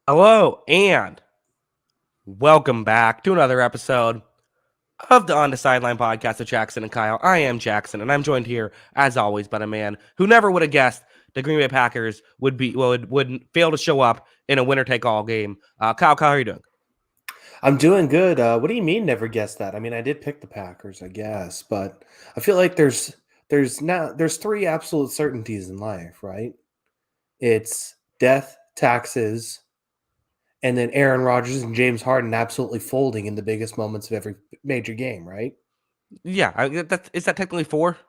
Hello and welcome back to another episode of the On the Sideline podcast with Jackson and Kyle. I am Jackson, and I'm joined here, as always, by a man who never would have guessed the Green Bay Packers would fail to show up in a winner-take-all game. Kyle, how are you doing? I'm doing good. What do you mean never guessed that? I mean, I did pick the Packers, I guess, but I feel like there's three absolute certainties in life, right? It's death, taxes, and then Aaron Rodgers and James Harden absolutely folding in the biggest moments of every major game, right? Yeah, is that technically four?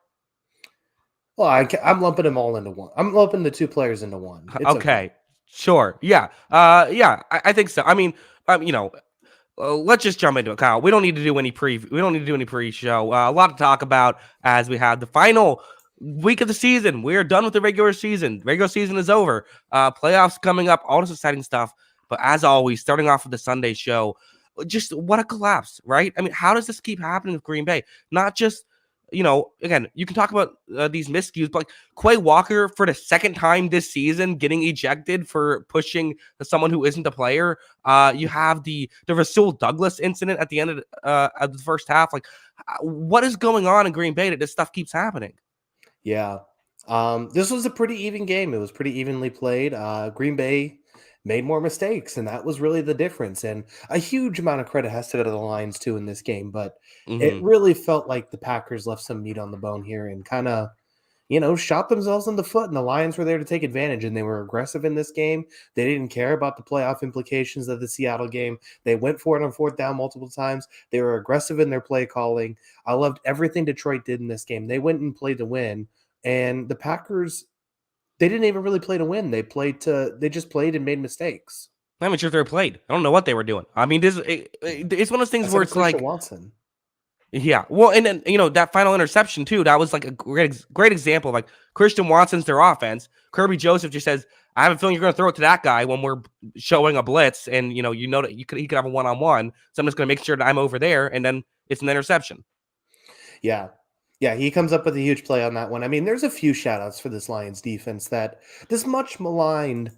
Well, I'm lumping them all into one. I'm lumping the two players into one. It's okay. Sure. Yeah. I think so. I mean, let's just jump into it, Kyle. We don't need to do any pre-show. A lot to talk about as we have the final week of the season. We are done with the regular season. Regular season is over. Playoffs coming up. All this exciting stuff. But as always, starting off with the Sunday show, just what a collapse, right? I mean, how does this keep happening with Green Bay? Not just, again, you can talk about these miscues, but like Quay Walker for the second time this season getting ejected for pushing someone who isn't a player. You have the Rasul Douglas incident at the end of the first half. Like, what is going on in Green Bay that this stuff keeps happening? Yeah. This was a pretty even game. It was pretty evenly played. Green Bay made more mistakes, and that was really the difference. And a huge amount of credit has to go to the Lions too in this game, but it really felt like the Packers left some meat on the bone here and kind of, shot themselves in the foot. And the Lions were there to take advantage, and they were aggressive in this game. They didn't care about the playoff implications of the Seattle game. They went for it on fourth down multiple times. They were aggressive in their play calling. I loved everything Detroit did in this game. They went and played to win, and the Packers, they didn't even really play to win. They just played and made mistakes. I'm not sure if they were played. I don't know what they were doing. I mean, it's one of those things where it's like Watson. Yeah. Well, and then, that final interception too, that was like a great example of like Christian Watson's their offense. Kirby Joseph just says, I have a feeling you're going to throw it to that guy when we're showing a blitz. And, that he could have a one-on-one. So I'm just going to make sure that I'm over there. And then it's an interception. Yeah. Yeah, he comes up with a huge play on that one. I mean, there's a few shout-outs for this Lions defense this much maligned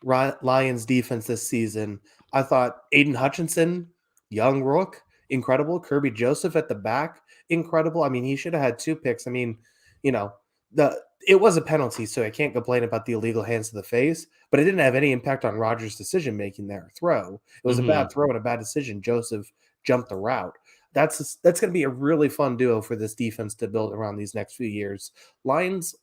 Lions defense this season. I thought Aiden Hutchinson, young rook, incredible. Kirby Joseph at the back, incredible. I mean, he should have had 2 picks. I mean, it was a penalty, so I can't complain about the illegal hands to the face, but it didn't have any impact on Rodgers' decision-making there. Throw. It was a bad throw and a bad decision. Joseph jumped the route. That's going to be a really fun duo for this defense to build around these next few years. Lions,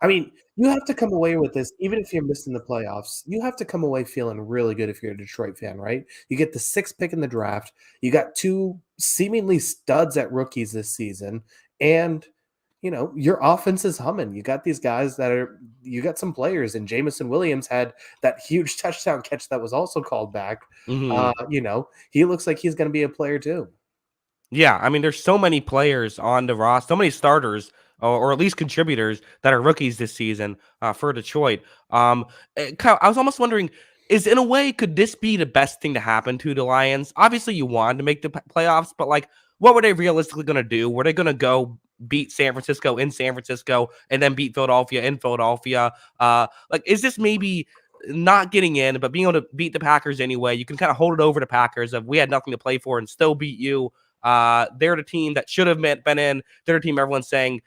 I mean, you have to come away with this, even if you're missing the playoffs, you have to come away feeling really good if you're a Detroit fan, right? You get the 6th pick in the draft. You got 2 seemingly studs at rookies this season, and your offense is humming. You got these guys you got some players, and Jameson Williams had that huge touchdown catch that was also called back. He looks like he's going to be a player too. Yeah, I mean, there's so many players on the roster, so many starters, or at least contributors that are rookies this season for Detroit. Kyle, I was almost wondering, in a way, could this be the best thing to happen to the Lions? Obviously, you wanted to make the playoffs, but like, what were they realistically going to do? Were they going to go beat San Francisco in San Francisco and then beat Philadelphia in Philadelphia? Is this maybe not getting in, but being able to beat the Packers anyway? You can kind of hold it over the Packers of we had nothing to play for and still beat you. They're the team that should have been in. They're the team everyone's saying,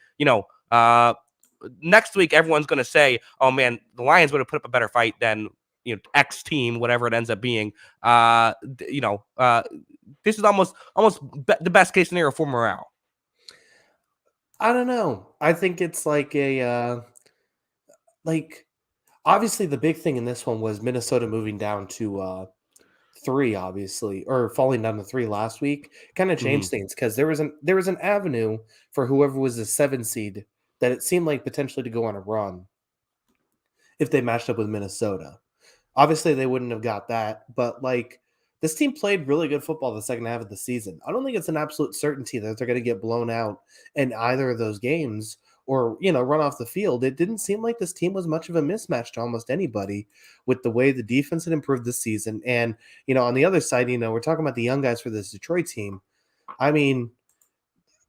next week everyone's going to say, oh, man, the Lions would have put up a better fight than, X team, whatever it ends up being. This is almost the best case scenario for morale. I don't know. I think it's like obviously the big thing in this one was Minnesota moving down to 3, obviously, or falling down to 3 last week kind of Hmm. changed things because there was an avenue for whoever was the 7 seed that it seemed like potentially to go on a run if they matched up with Minnesota. Obviously, they wouldn't have got that, but like this team played really good football the second half of the season. I don't think it's an absolute certainty that they're going to get blown out in either of those games or, run off the field. It didn't seem like this team was much of a mismatch to almost anybody with the way the defense had improved this season. And, on the other side, we're talking about the young guys for this Detroit team. I mean,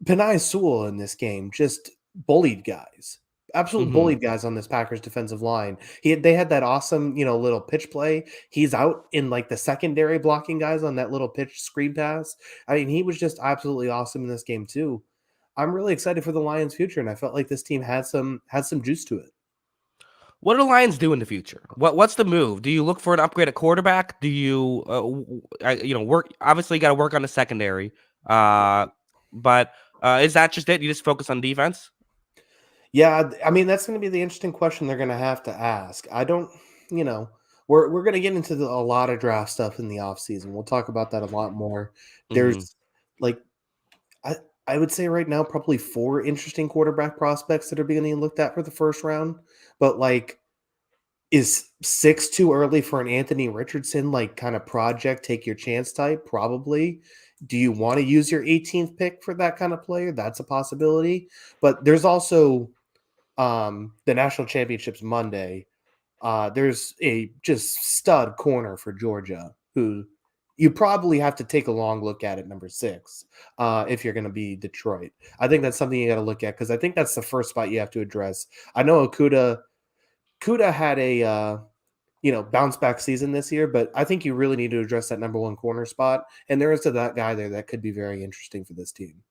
Penei Sewell in this game just bullied guys. Absolute Hmm. bullied guys on this Packers defensive line. They had that awesome, little pitch play. He's out in like the secondary blocking guys on that little pitch screen pass. I mean, he was just absolutely awesome in this game too. I'm really excited for the Lions' future, and I felt like this team had some juice to it. What do the Lions do in the future? What's the move? Do you look for an upgrade at quarterback? Do you, work? Obviously, you got to work on the secondary. Uh, but is that just it? You just focus on defense? Yeah, I mean that's going to be the interesting question they're going to have to ask. I don't, you know, we're going to get into a lot of draft stuff in the offseason. We'll talk about that a lot more. Hmm. There's like I I would say right now probably 4 interesting quarterback prospects that are being looked at for the first round, but like is 6 too early for an Anthony Richardson like kind of project take your chance type? Probably. Do you want to use your 18th pick for that kind of player? That's a possibility. But there's also the national championships Monday. There's a just stud corner for Georgia who you probably have to take a long look at number 6 if you're going to be Detroit. I think that's something you got to look at because I think that's the first spot you have to address. I know Kuda had a bounce back season this year, but I think you really need to address that number 1 corner spot. And there is that guy there that could be very interesting for this team.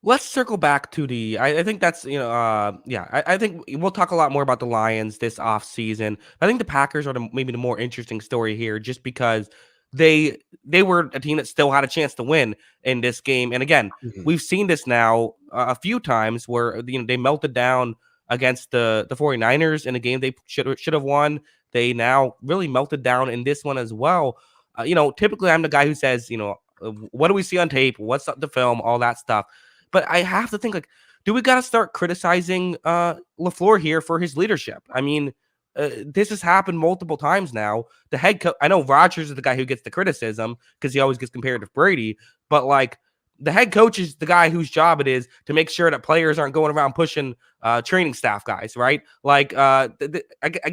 Let's circle back to the. I think that's yeah. I think we'll talk a lot more about the Lions this off season. I think the Packers are maybe the more interesting story here, just because they were a team that still had a chance to win in this game. And again, Mhm. we've seen this now a few times where they melted down against the 49ers in a game they should have won. They now really melted down in this one as well. Typically I'm the guy who says, what do we see on tape? What's up the film? All that stuff. But I have to think like, do we got to start criticizing LaFleur here for his leadership? I mean, this has happened multiple times now. The head coach, I know Rodgers is the guy who gets the criticism because he always gets compared to Brady, but like the head coach is the guy whose job it is to make sure that players aren't going around pushing training staff guys, right? Like, I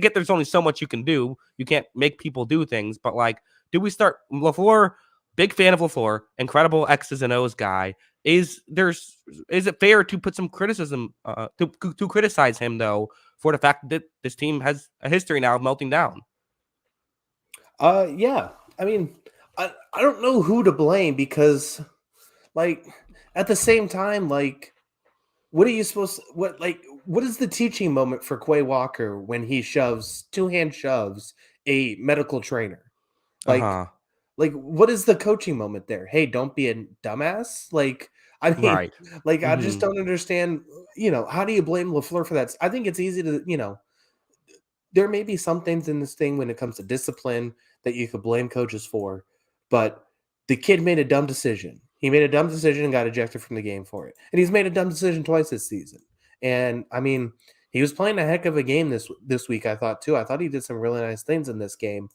get there's only so much you can do. You can't make people do things, but like, do we start LaFleur? Big fan of LaFleur, incredible X's and O's guy. Is it fair to put some criticism to criticize him though for the fact that this team has a history now of melting down? Yeah. I mean, I don't know who to blame because, like, at the same time, like, what are you supposed? What is the teaching moment for Quay Walker when he shoves 2-hand shoves a medical trainer? Like, Uh-huh. what is the coaching moment there? Hey, don't be a dumbass. Like, I mean, Right. like, I just Mhm. don't understand. How do you blame Lafleur for that? I think it's easy to, there may be some things in this thing when it comes to discipline that you could blame coaches for, but the kid made a dumb decision. He made a dumb decision and got ejected from the game for it. And he's made a dumb decision twice this season. And I mean, he was playing a heck of a game this week, I thought too. I thought he did some really nice things in this game.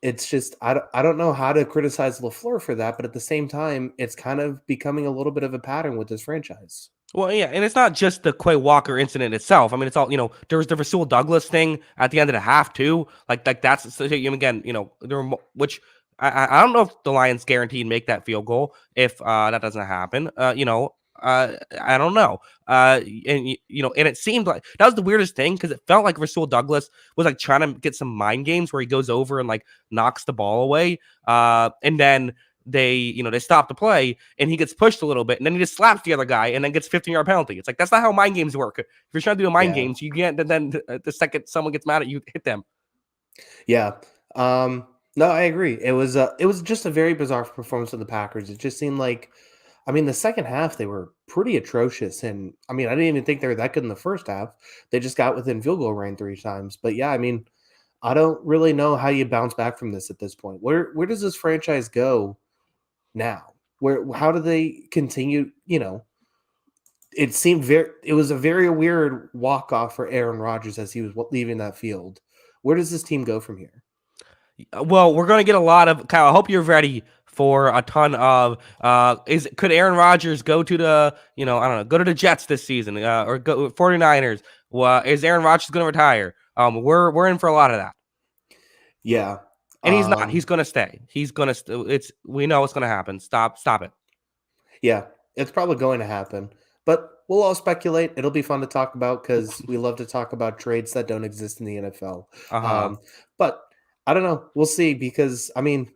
It's just I don't know how to criticize LaFleur for that, but at the same time, it's kind of becoming a little bit of a pattern with this franchise. Well, yeah, and it's not just the Quay Walker incident itself. I mean, it's all there was the Rasul Douglas thing at the end of the half too. Like that's so, again, there were which I don't know if the Lions guaranteed make that field goal if that doesn't happen. I don't know. And it seemed like that was the weirdest thing because it felt like Rasul Douglas was like trying to get some mind games where he goes over and like knocks the ball away. And then they stop the play and he gets pushed a little bit and then he just slaps the other guy and then gets 15-yard penalty. It's like that's not how mind games work. If you're trying to do a mind Yeah. games, you can't then the second someone gets mad at you, hit them. Yeah. No, I agree. It was just a very bizarre performance of the Packers. It just seemed like I mean, the second half they were pretty atrocious and I mean, I didn't even think they were that good in the first half. They just got within field goal range 3 times. But yeah, I mean, I don't really know how you bounce back from this at this point. Where does this franchise go now? How do they continue? It was a very weird walk off for Aaron Rodgers as he was leaving that field. Where does this team go from here? Well, we're going to get a lot of Kyle. I hope you're ready for a ton of could Aaron Rodgers go to the, I don't know, go to the Jets this season or go 49ers? Well, is Aaron Rodgers going to retire? We're in for a lot of that. Yeah. And he's not. He's going to stay. He's going to we know it's going to happen. Stop it. Yeah. It's probably going to happen. But we'll all speculate. It'll be fun to talk about because we love to talk about trades that don't exist in the NFL. Uh-huh. But I don't know. We'll see because, I mean,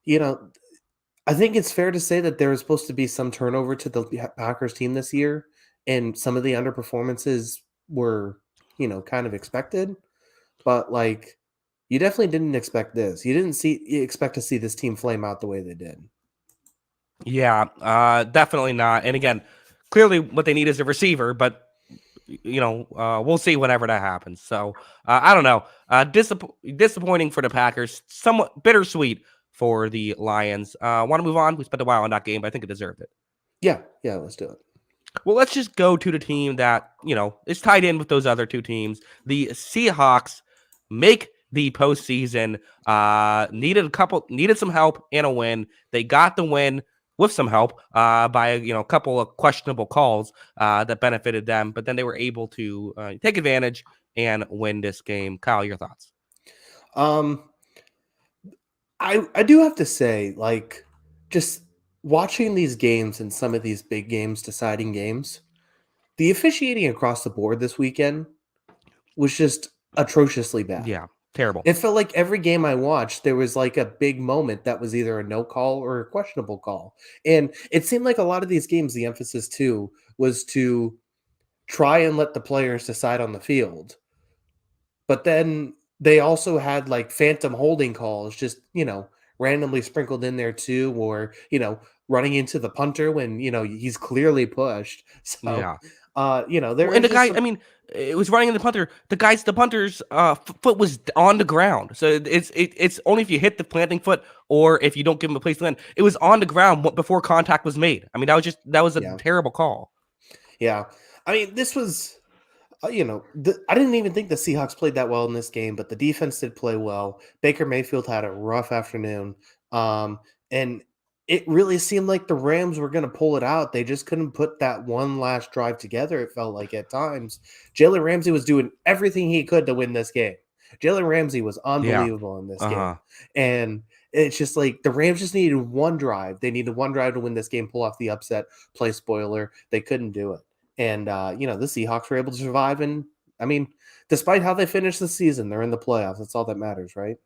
I think it's fair to say that there was supposed to be some turnover to the Packers team this year, and some of the underperformances were, kind of expected. But like, you definitely didn't expect this. You expect to see this team flame out the way they did. Yeah, definitely not. And again, clearly what they need is a receiver, but we'll see whenever that happens. So I don't know. Disappointing for the Packers, somewhat bittersweet for the Lions. Want to move on? We spent a while on that game, but I think it deserved it. Yeah, let's do it. Well, let's just go to the team that, is tied in with those other two teams. The Seahawks make the postseason. Needed some help and a win. They got the win with some help by a couple of questionable calls that benefited them, but then they were able to take advantage and win this game. Kyle, your thoughts? I do have to say, like, just watching these games and some of these big games, deciding games, the officiating across the board this weekend was just atrociously bad. Yeah, terrible. It felt like every game I watched, there was like a big moment that was either a no call or a questionable call. And it seemed like a lot of these games, the emphasis too was to try and let the players decide on the field. But then they also had like phantom holding calls, just, randomly sprinkled in there too, or, running into the punter when, he's clearly pushed. So, Yeah. there And is the just guy, I mean, it was running in the punter. The punter's foot was on the ground. So it's only if you hit the planting foot or if you don't give him a place to land. It was on the ground before contact was made. I mean, that was a terrible call. Yeah. I mean, this was, I didn't even think the Seahawks played that well in this game, but the defense did play well. Baker Mayfield had a rough afternoon. And it really seemed like the Rams were going to pull it out. They just couldn't put that one last drive together, it felt like at times. Jalen Ramsey was doing everything he could to win this game. Jalen Ramsey was unbelievable in this game. And it's just like the Rams just needed one drive. They needed one drive to win this game, pull off the upset, play spoiler. They couldn't do it. And, the Seahawks were able to survive. And, I mean, despite how they finished the season, they're in the playoffs. That's all that matters, right?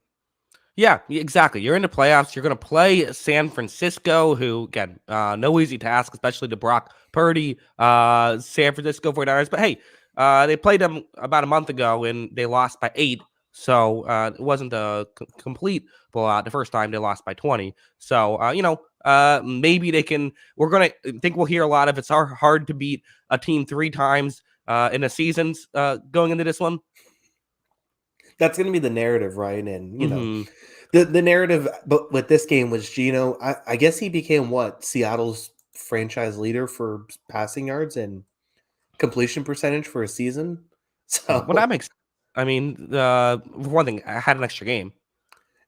Yeah, exactly. You're in the playoffs. You're going to play San Francisco, who, again, no easy task, especially to Brock Purdy, San Francisco 49ers. But, hey, they played them about a month ago, and they lost by 8. So it wasn't a complete blowout. The first time they lost by 20. So, maybe they can – we'll hear a lot of it's hard to beat a team 3 times in the seasons going into this one. That's going to be the narrative, right? And, the narrative but with this game was Geno. I guess he became Seattle's franchise leader for passing yards and completion percentage for a season. So, well, that makes sense. I mean, one thing, I had an extra game.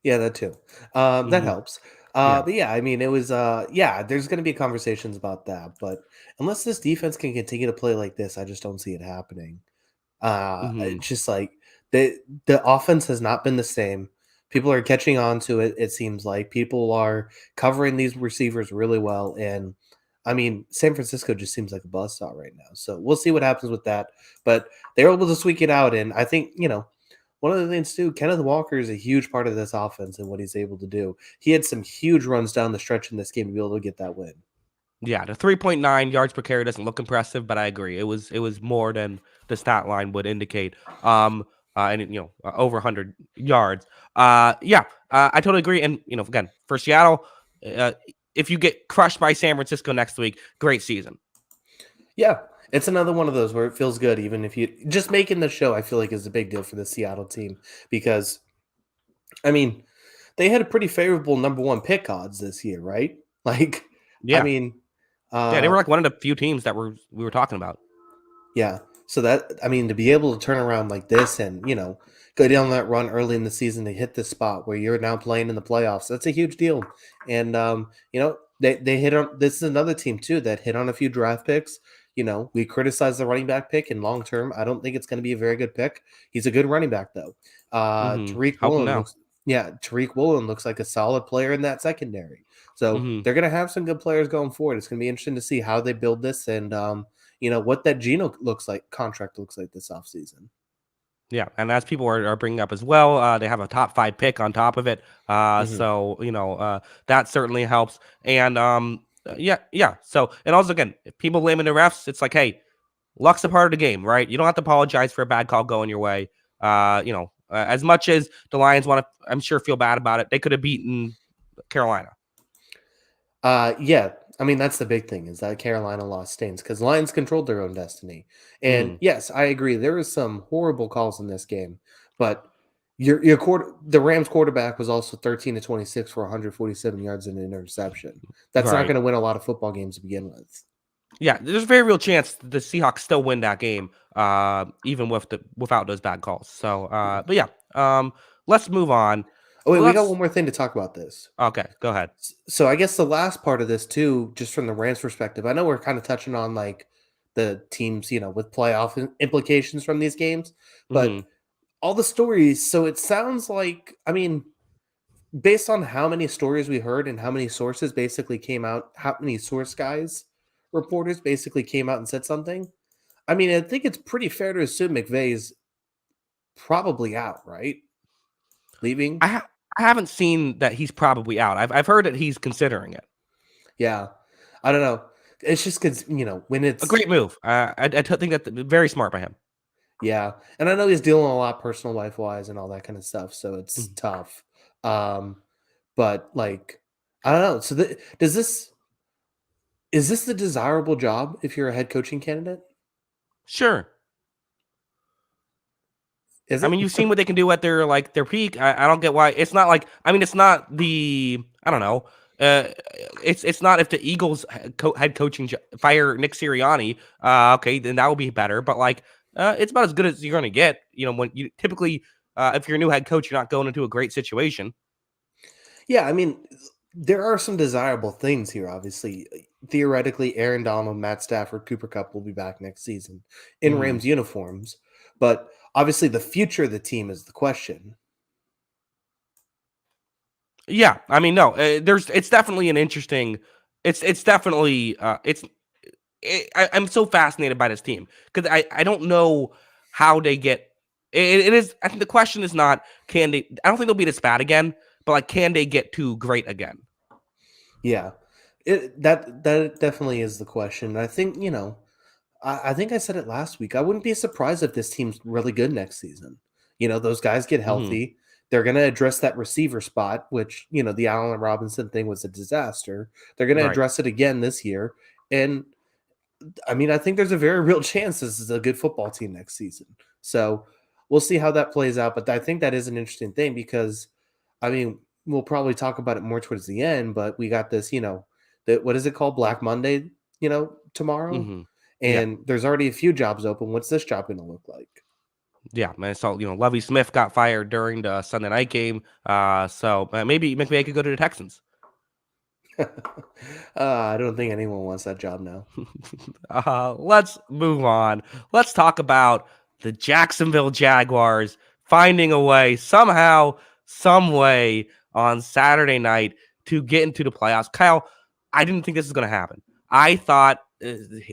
Yeah, that too. That helps. But yeah, I mean, it was, there's going to be conversations about that. But unless this defense can continue to play like this, I just don't see it happening. It's just like the offense has not been the same. People are catching on to it. It seems like people are covering these receivers really well. And I mean, San Francisco just seems like a buzzsaw right now. So we'll see what happens with that. But they're able to squeak it out. And I think, one of the things too, Kenneth Walker is a huge part of this offense and what he's able to do. He had some huge runs down the stretch in this game to be able to get that win. Yeah, the 3.9 yards per carry doesn't look impressive, but I agree. It was more than the stat line would indicate. And over 100 yards. I totally agree. And again, for Seattle, if you get crushed by San Francisco next week, great season. Yeah, It's another one of those where it feels good, even if you just making the show. I feel like is a big deal for the Seattle team because I mean they had a pretty favorable number one pick odds this year, right? Like, I Yeah. mean, Yeah, they uh, were like one of the few teams that we were talking about. yeah. So that I mean to be able to turn around like this and go down that run early in the season to hit this spot where you're now playing in the playoffs, that's a huge deal. And they hit on this is another team too that hit on a few draft picks. We criticize the running back pick, and long term, I don't think it's going to be a very good pick. He's a good running back though. Tariq Help them Woolen now. looks yeah, Tariq Woolen looks like a solid player in that secondary. So Hmm. they're going to have some good players going forward. It's going to be interesting to see how they build this and what that Geno looks like contract looks like this offseason. Yeah, and as people are bringing up as well, they have a top 5 pick on top of it. Hmm. So that certainly helps. And yeah. So and also again, if people blaming the refs, it's like, hey, luck's a part of the game, right? You don't have to apologize for a bad call going your way. As much as the Lions want to, I'm sure, feel bad about it, they could have beaten Carolina. Yeah, I mean that's the big thing is that Carolina lost Stains because Lions controlled their own destiny. And Hmm. yes, I agree. There was some horrible calls in this game, but the Rams quarterback was also 13 to 26 for 147 yards and an interception. That's not Right. going to win a lot of football games to begin with. Yeah, there's a very real chance the Seahawks still win that game, even without those bad calls. So, but yeah, let's move on. Oh wait, we got Let's one more thing to talk about this. Okay, go ahead. So I guess the last part of this too, just from the Rams perspective, I know we're kind of touching on like the teams, with playoff implications from these games, but Hmm. all the stories. So it sounds like, I mean, based on how many stories we heard and how many sources basically came out, how many source guys, reporters basically came out and said something. I mean, I think it's pretty fair to assume McVay's probably out, right? Leaving. I haven't seen that he's probably out. I've heard that he's considering it. Yeah. I don't know. It's just because, when A it's, great move. I think that's very smart by him. yeah. And I know he's dealing a lot personal life wise and all that kind of stuff. So it's Mhm. tough. Um, but like, I don't know. So is this the desirable job if you're a head coaching candidate? Sure. Is I it? mean, you've seen what they can do at their peak. I don't get why it's not like. I mean, it's not the. I don't know. It's not if the Eagles head coaching fire Nick Sirianni. Okay, then that would be better. But like, it's about as good as you're going to get. When you typically, if you're a new head coach, you're not going into a great situation. Yeah, I mean, there are some desirable things here, obviously. Theoretically, Aaron Donald, Matt Stafford, Cooper Cup will be back next season in Hmm. Rams uniforms. But obviously, the future of the team is the question. Yeah, I mean, no, it's definitely an interesting. It's definitely I'm so fascinated by this team because I don't know how they get. It is. I think the question is not can they. I don't think they'll be this bad again, but like can they get too great again? Yeah, that definitely is the question. I think I think I said it last week. I wouldn't be surprised if this team's really good next season. Those guys get Hmm. healthy. They're going to address that receiver spot, which, the Allen Robinson thing was a disaster. They're going to Right. address it again this year. And I mean, I think there's a very real chance this is a good football team next season. So we'll see how that plays out. But I think that is an interesting thing because, I mean, we'll probably talk about it more towards the end. But we got this, that what is it called, Black Monday, tomorrow, Hmm. Yeah. and there's already a few jobs open. What's this job going to look like? Yeah, man. So Lovey Smith got fired during the Sunday night game. So maybe McVay could go to the Texans. I don't think anyone wants that job now. Let's move on. Let's talk about the Jacksonville Jaguars finding a way somehow, some way on Saturday night to get into the playoffs. Kyle, I didn't think this was going to happen. I thought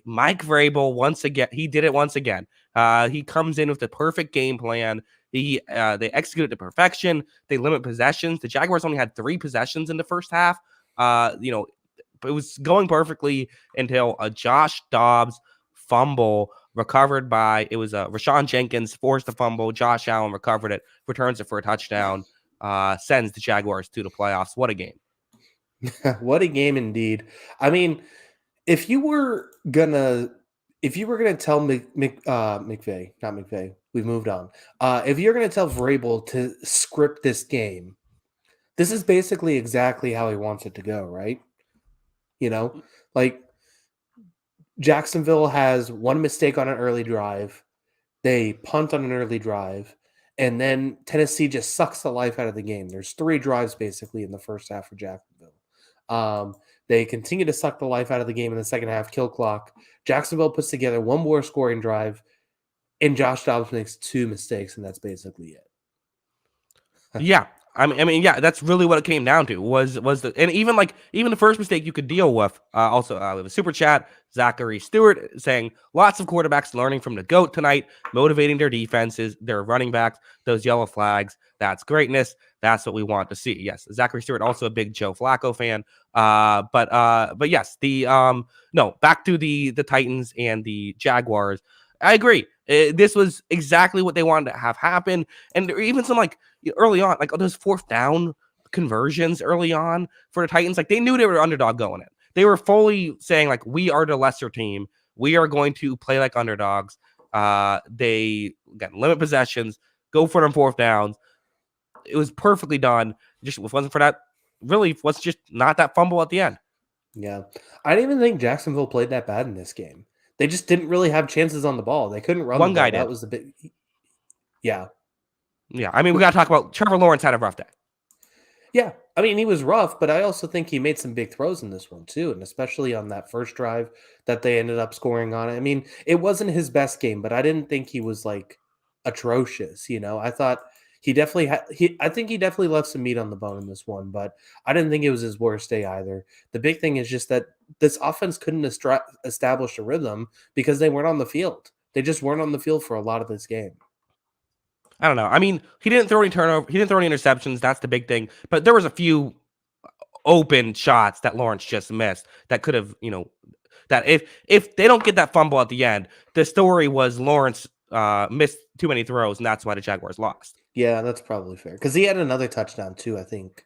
Mike Vrabel once again. He did it once again. He comes in with the perfect game plan. They execute it to perfection. They limit possessions. The Jaguars only had 3 possessions in the first half. It was going perfectly until a Josh Dobbs fumble recovered by Rashawn Jenkins forced the fumble. Josh Allen recovered it, returns it for a touchdown, sends the Jaguars to the playoffs. What a game! What a game indeed. I mean, if you were gonna if you were going to tell McVay, not McVay, we've moved on. If you're going to tell Vrabel to script this game, this is basically exactly how he wants it to go, right? You know, like Jacksonville has one mistake on an early drive. They punt on an early drive, and then Tennessee just sucks the life out of the game. There's 3 drives basically in the first half for Jacksonville. They continue to suck the life out of the game in the second half, kill clock. Jacksonville puts together one more scoring drive, and Josh Dobbs makes 2 mistakes, and that's basically it. Yeah. I mean, yeah, that's really what it came down to was the and even the first mistake you could deal with. Also, we have a super chat, Zachary Stewart saying lots of quarterbacks learning from the GOAT tonight, motivating their defenses, their running backs, those yellow flags. That's greatness. That's what we want to see. Yes, Zachary Stewart, also a big Joe Flacco fan. But yes, no, back to the Titans and the Jaguars. I agree. This was exactly what they wanted to have happen, and there were even some early on, like those fourth down conversions early on for the Titans, like they knew they were underdog going in. They were fully saying like, we are the lesser team. We are going to play like underdogs. They got limit possessions, go for them fourth downs. It was perfectly done. Just if it wasn't for that, really was just not that fumble at the end. Yeah. I didn't even think Jacksonville played that bad in this game. They just didn't really have chances on the ball. They couldn't run One the ball. guy That did. was the big. Yeah. Yeah. I mean, we got to talk about Trevor Lawrence had a rough day. Yeah. I mean, he was rough, but I also think he made some big throws in this one too, and especially on that first drive that they ended up scoring on. I mean, it wasn't his best game, but I didn't think he was like atrocious. I thought he definitely had. I think he definitely left some meat on the bone in this one, but I didn't think it was his worst day either. The big thing is just that this offense couldn't establish a rhythm because they weren't on the field. They just weren't on the field for a lot of this game. I don't know. I mean, he didn't throw any turnover. He didn't throw any interceptions. That's the big thing. But there was a few open shots that Lawrence just missed that could have, that if they don't get that fumble at the end, the story was Lawrence missed too many throws, and that's why the Jaguars lost. Yeah, that's probably fair because he had another touchdown too. I think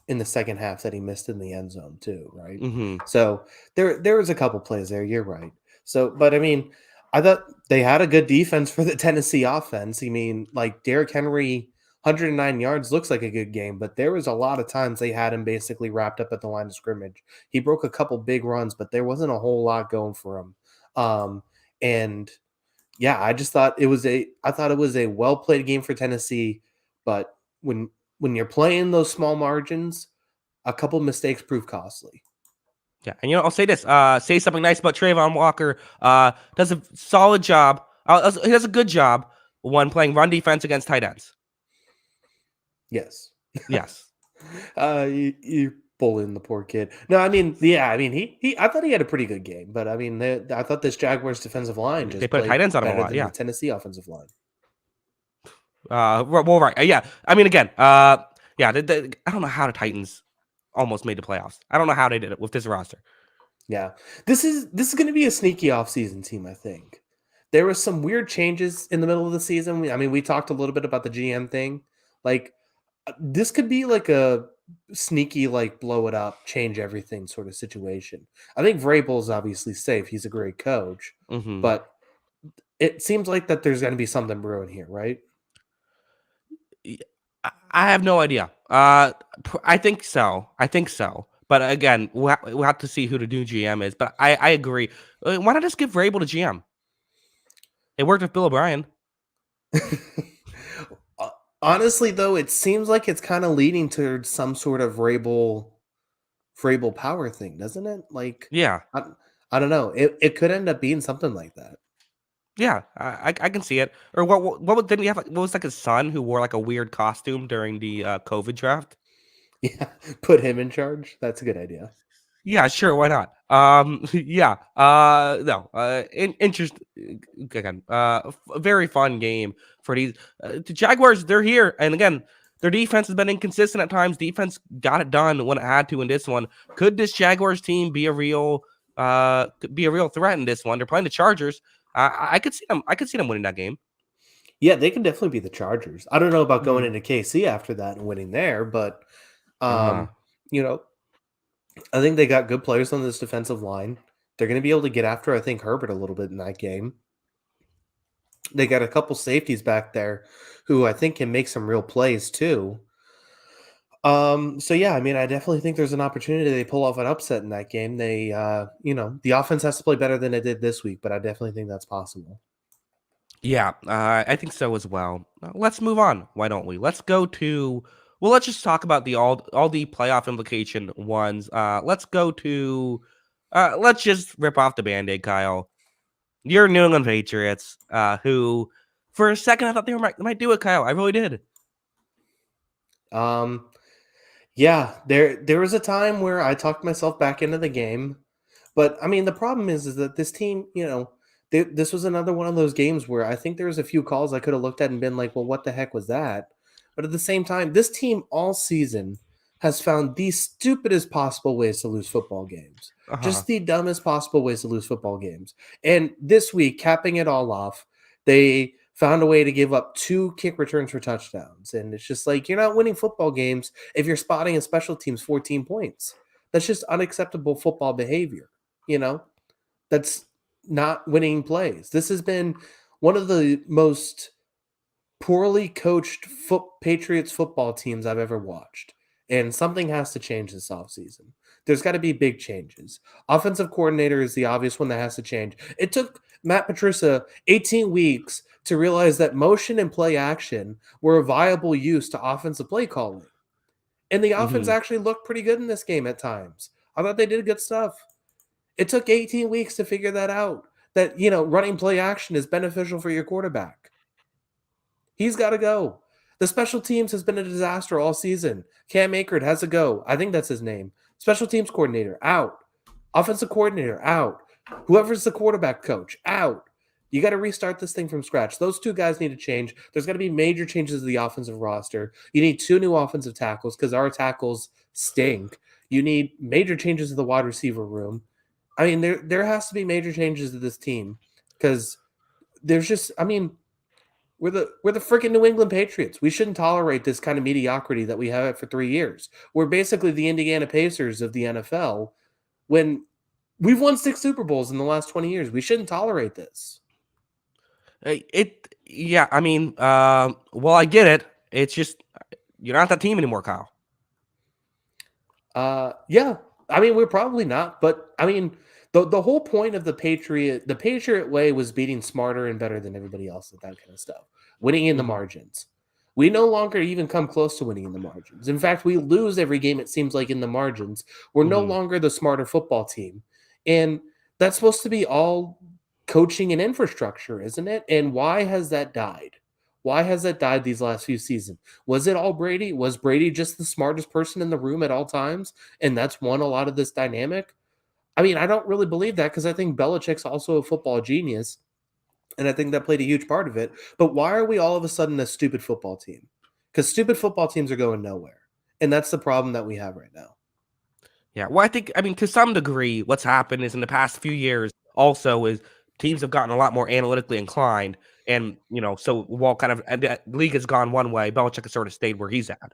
in the second half that he missed in the end zone too, right? Mm-hmm. So there was a couple plays there. You're right. So, but I mean, I thought they had a good defense for the Tennessee offense. I mean, like Derrick Henry, 109 yards looks like a good game, but there was a lot of times they had him basically wrapped up at the line of scrimmage. He broke a couple big runs, but there wasn't a whole lot going for him. And yeah, I thought it was a well played game for Tennessee, but when you're playing those small margins, a couple mistakes prove costly. Yeah, and I'll say this: say something nice about Trayvon Walker. Does a solid job. He does a good job when playing run defense against tight ends. Yes. Yes. You bullying the poor kid. No, I mean, yeah, I mean, he I thought he had a pretty good game, but I mean, I thought this Jaguars defensive line just They put played tight ends on him a better lot. than Yeah. the Tennessee offensive line. Well, right. Yeah. I mean, again, yeah. I don't know how the Titans almost made the playoffs. I don't know how they did it with this roster. Yeah, this is going to be a sneaky offseason team. I think there was some weird changes in the middle of the season. I mean, we talked a little bit about the GM thing. Like, this could be like a sneaky, like blow it up, change everything sort of situation. I think Vrabel's obviously safe. He's a great coach, Mm-hmm. but it seems like that there's going to be something brewing here, right? I have no idea. I think so. But again, we'll have to see who the new GM is. But I agree. Why not just give Vrabel the GM? It worked with Bill O'Brien. Honestly, though, it seems like it's kind of leading towards some sort of Vrabel power thing, doesn't it? Like, Yeah. I don't know. It could end up being something like that. Yeah, I can see it. Or what didn't we have? What was like his son who wore like a weird costume during the COVID draft? Yeah, put him in charge. That's a good idea. Yeah, sure, why not? Yeah, no, interest again. A very fun game for these. The Jaguars, they're here, and again, their defense has been inconsistent at times. Defense got it done when it had to in this one. Could this Jaguars team be a real threat in this one? They're playing the Chargers. I could see them. I could see them winning that game. Yeah, they can definitely be the Chargers. I don't know about going into KC after that and winning there, but you know, I think they got good players on this defensive line. They're going to be able to get after, I think, Herbert a little bit in that game. They got a couple safeties back there who I think can make some real plays too. So yeah, I mean, I definitely think there's an opportunity they pull off an upset in that game. They, the offense has to play better than it did this week, but I definitely think that's possible. Yeah, I think so as well. Let's move on. Why don't we? Let's go to. Well, let's just talk about the all the playoff implication ones. Let's go to. Let's just rip off the Band-Aid, Kyle. Your New England Patriots, who for a second I thought they might do it, Kyle. I really did. Yeah, there was a time where I talked myself back into the game, but I mean the problem is that this team, this was another one of those games where I think there was a few calls I could have looked at and been like, well, what the heck was that? But at the same time, this team all season has found the stupidest possible ways to lose football games. Uh-huh. Just the dumbest possible ways to lose football games. And this week, capping it all off, they found a way to give up 2 kick returns for touchdowns. And it's just like, you're not winning football games if you're spotting in special teams 14 points. That's just unacceptable football behavior. That's not winning plays. This has been one of the most poorly coached Patriots football teams I've ever watched. And something has to change this offseason. There's got to be big changes. Offensive coordinator is the obvious one that has to change. It took Matt Patricia 18 weeks to realize that motion and play action were a viable use to offensive play calling. And the offense Mm-hmm. actually looked pretty good in this game at times. I thought they did good stuff. It took 18 weeks to figure that out, that, running play action is beneficial for your quarterback. He's got to go. The special teams has been a disaster all season. Cam Akers has to go. I think that's his name. Special teams coordinator, out. Offensive coordinator, out. Whoever's the quarterback coach, out. You got to restart this thing from scratch. Those 2 guys need to change. There's got to be major changes to the offensive roster. You need 2 new offensive tackles because our tackles stink. You need major changes to the wide receiver room. I mean, there has to be major changes to this team because there's just, I mean, we're the freaking New England Patriots. We shouldn't tolerate this kind of mediocrity that we have it for 3 years. We're basically the Indiana Pacers of the NFL when we've won 6 Super Bowls in the last 20 years. We shouldn't tolerate this. Yeah, I mean, well, I get it. It's just you're not that team anymore, Kyle. Yeah. I mean, we're probably not, but I mean, the whole point of the Patriot way was beating smarter and better than everybody else at that kind of stuff. Winning in the Mhm. margins. We no longer even come close to winning in the margins. In fact, we lose every game, it seems like, in the margins. We're no Mhm. longer the smarter football team. And that's supposed to be all coaching and infrastructure, isn't it? And why has that died? Why has that died these last few seasons? Was it all Brady? Was Brady just the smartest person in the room at all times? And that's won a lot of this dynamic? I mean, I don't really believe that because I think Belichick's also a football genius. And I think that played a huge part of it. But why are we all of a sudden a stupid football team? Because stupid football teams are going nowhere. And that's the problem that we have right now. Yeah, well, I mean, to some degree, what's happened is in the past few years also is teams have gotten a lot more analytically inclined, and so while kind of and the league has gone one way, Belichick has sort of stayed where he's at.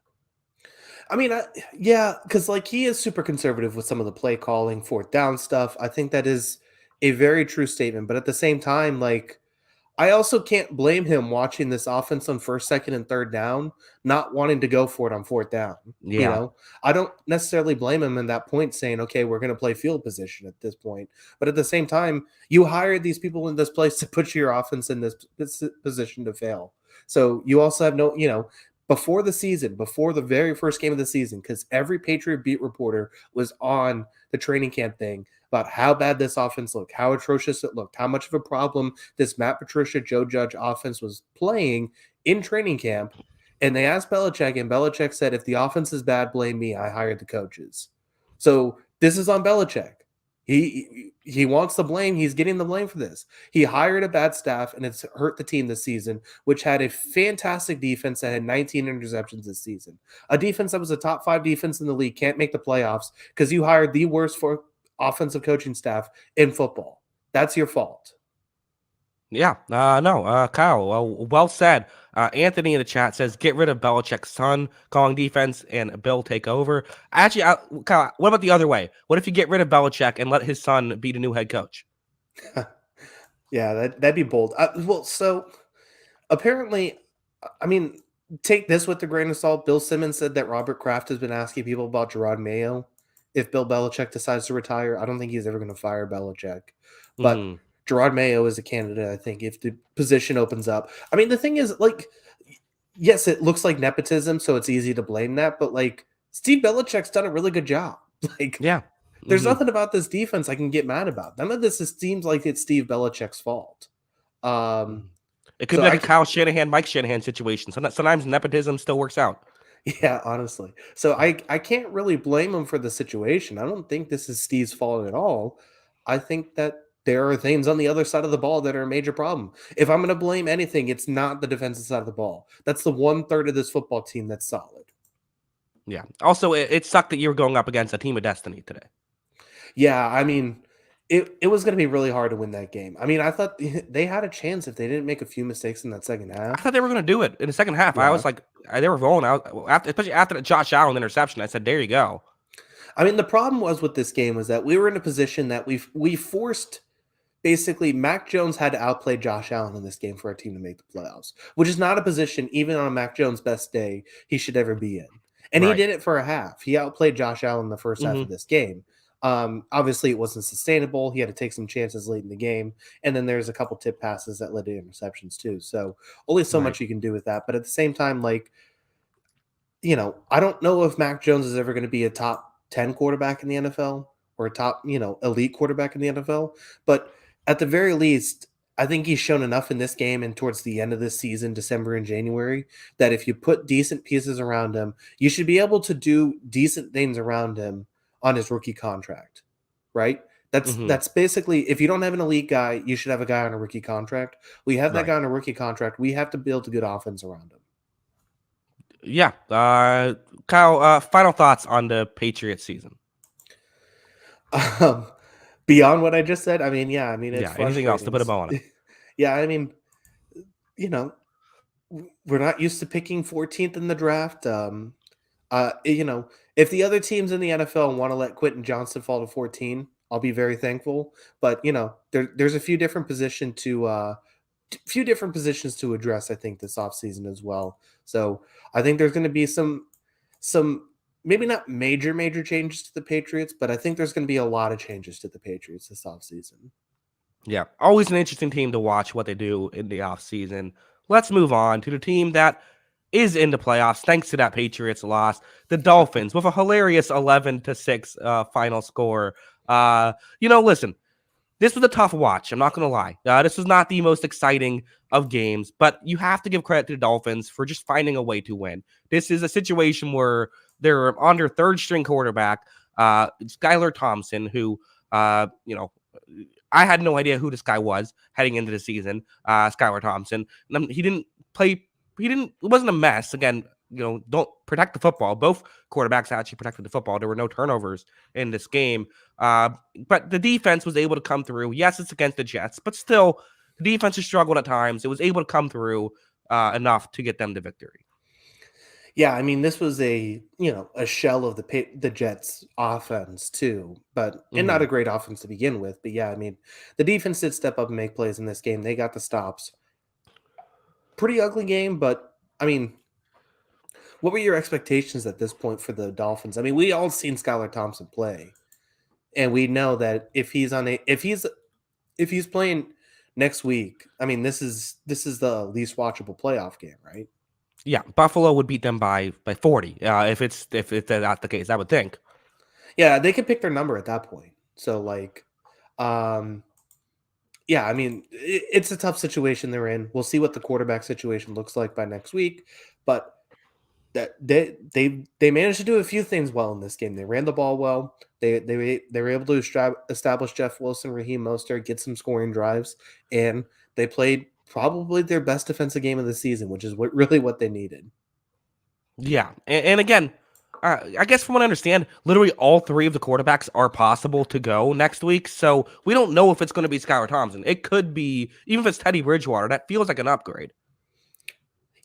I mean, yeah, because like he is super conservative with some of the play calling, 4th down stuff. I think that is a very true statement. But at the same time, like, I also can't blame him watching this offense on 1st, 2nd, and 3rd down, not wanting to go for it on 4th down. Yeah. I don't necessarily blame him in that point saying, okay, we're going to play field position at this point. But at the same time, you hired these people in this place to put your offense in this position to fail. So you also have before the season, before the very first game of the season, because every Patriot beat reporter was on the training camp thing about how bad this offense looked, how atrocious it looked, how much of a problem this Matt Patricia, Joe Judge offense was playing in training camp. And they asked Belichick, and Belichick said, if the offense is bad, blame me. I hired the coaches. So this is on Belichick. He wants the blame. He's getting the blame for this. He hired a bad staff, and it's hurt the team this season, which had a fantastic defense that had 19 interceptions this season. A defense that was a top 5 defense in the league can't make the playoffs because you hired the worst offensive coaching staff in football. That's your fault. Yeah, no, Kyle, well said. Anthony in the chat says, "Get rid of Belichick's son calling defense and Bill take over." Actually, Kyle, what about the other way? What if you get rid of Belichick and let his son be the new head coach? Yeah, that'd be bold. Well, so apparently, I mean, take this with a grain of salt. Bill Simmons said that Robert Kraft has been asking people about Gerard Mayo if Bill Belichick decides to retire. I don't think he's ever going to fire Belichick, but Hmm. Gerard Mayo is a candidate. I think if the position opens up. I mean, the thing is, like, yes, it looks like nepotism, so it's easy to blame that. But like, Steve Belichick's done a really good job. Like, Yeah. there's Hmm. nothing about this defense I can get mad about. None of this seems like it's Steve Belichick's fault. Um, It could so be like I a Kyle Shanahan, Mike Shanahan situation. Sometimes nepotism still works out. Yeah, honestly. So I can't really blame him for the situation. I don't think this is Steve's fault at all. I think that there are things on the other side of the ball that are a major problem. If I'm going to blame anything, it's not the defensive side of the ball. That's the 1/3 of this football team that's solid. Yeah. Also, it sucked that you were going up against a team of destiny today. Yeah, I mean, it was going to be really hard to win that game. I mean, I thought they had a chance if they didn't make a few mistakes in that second I half. thought they were going to do it in the second half. I Yeah. was like, they were rolling out after, especially after the Josh Allen interception. I said, "There you go." I mean, the problem was with this game was that we were in a position that we forced basically Mac Jones had to outplay Josh Allen in this game for our team to make the playoffs, which is not a position, even on a Mac Jones' best day, he should ever be in. And he Right. did it for a half. He outplayed Josh Allen in the first half of Hmm. this game. Obviously, it wasn't sustainable. He had to take some chances late in the game. And then there's a couple tip passes that led to interceptions, too. So only so Right. much you can do with that. But at the same time, like, I don't know if Mac Jones is ever going to be a top 10 quarterback in the NFL or a top, elite quarterback in the NFL. But at the very least, I think he's shown enough in this game and towards the end of this season, December and January, that if you put decent pieces around him, you should be able to do decent things around him on his rookie contract, right? That's Hmm. that's basically if you don't have an elite guy, you should have a guy on a rookie contract. We have that Right. guy on a rookie contract. We have to build a good offense around him. Yeah. Kyle, final thoughts on the Patriots season. Um, Beyond what I just said, I mean, yeah, I mean, it's Yeah. Anything else to frustrating. put a bow on it? Yeah, I mean, you know, we're not used to picking 14th in the draft. If the other teams in the NFL want to let Quentin Johnson fall to 14, I'll be very thankful. But there's a few different positions to address. I think this offseason as well. So I think there's going to be some maybe not major changes to the Patriots, but I think there's going to be a lot of changes to the Patriots this offseason. Yeah. Always an interesting team to watch what they do in the offseason. Let's move on to the team that is in the playoffs thanks to that Patriots loss. The Dolphins with a hilarious 11-6 final score. Listen, this was a tough watch. I'm not going to lie. This was not the most exciting of games, but you have to give credit to the Dolphins for just finding a way to win. This is a situation where they're under third string quarterback, Skylar Thompson, who, I had no idea who this guy was heading into the season, Skylar Thompson. He didn't play, it wasn't a mess. Again, don't protect the football. Both quarterbacks actually protected the football. There were no turnovers in this game. But the defense was able to come through. Yes, it's against the Jets, but still, the defense has struggled at times. It was able to come through enough to get them to victory. Yeah, I mean, this was a shell of the Jets offense too, and not Hmm. a great offense to begin with. But yeah, I mean, the defense did step up and make plays in this game. They got the stops. Pretty ugly game, but I mean, what were your expectations at this point for the Dolphins? I mean, we all seen Skylar Thompson play, and we know that if he's playing next week, I mean, this is the least watchable playoff game, right? Yeah, Buffalo would beat them by 40 if it's not the case. I would think. Yeah, they could pick their number at that point. So like, um, yeah, I mean, it's a tough situation they're in. We'll see what the quarterback situation looks like by next week, but that they managed to do a few things well in this game. They ran the ball well. They were able to establish Jeff Wilson, Raheem Mostert, get some scoring drives, and they played probably their best defensive game of the season, which is what they needed. Yeah, and again, I guess from what I understand, literally all three of the quarterbacks are possible to go next week. So we don't know if it's going to be Skylar Thompson. It could be, even if it's Teddy Bridgewater, that feels like an upgrade.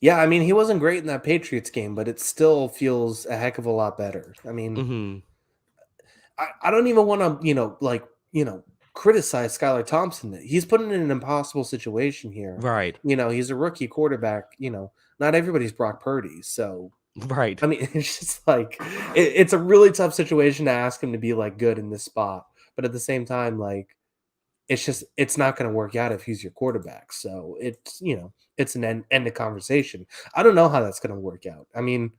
Yeah, I mean, he wasn't great in that Patriots game, but it still feels a heck of a lot better. I mean, Hmm. I don't even want to, criticize Skylar Thompson. He's put in an impossible situation here. Right. He's a rookie quarterback. Not everybody's Brock Purdy. So, Right. I mean, it's just like, it's a really tough situation to ask him to be like good in this spot. But at the same time, like, it's not going to work out if he's your quarterback. So it's an end of conversation. I don't know how that's going to work out. I mean,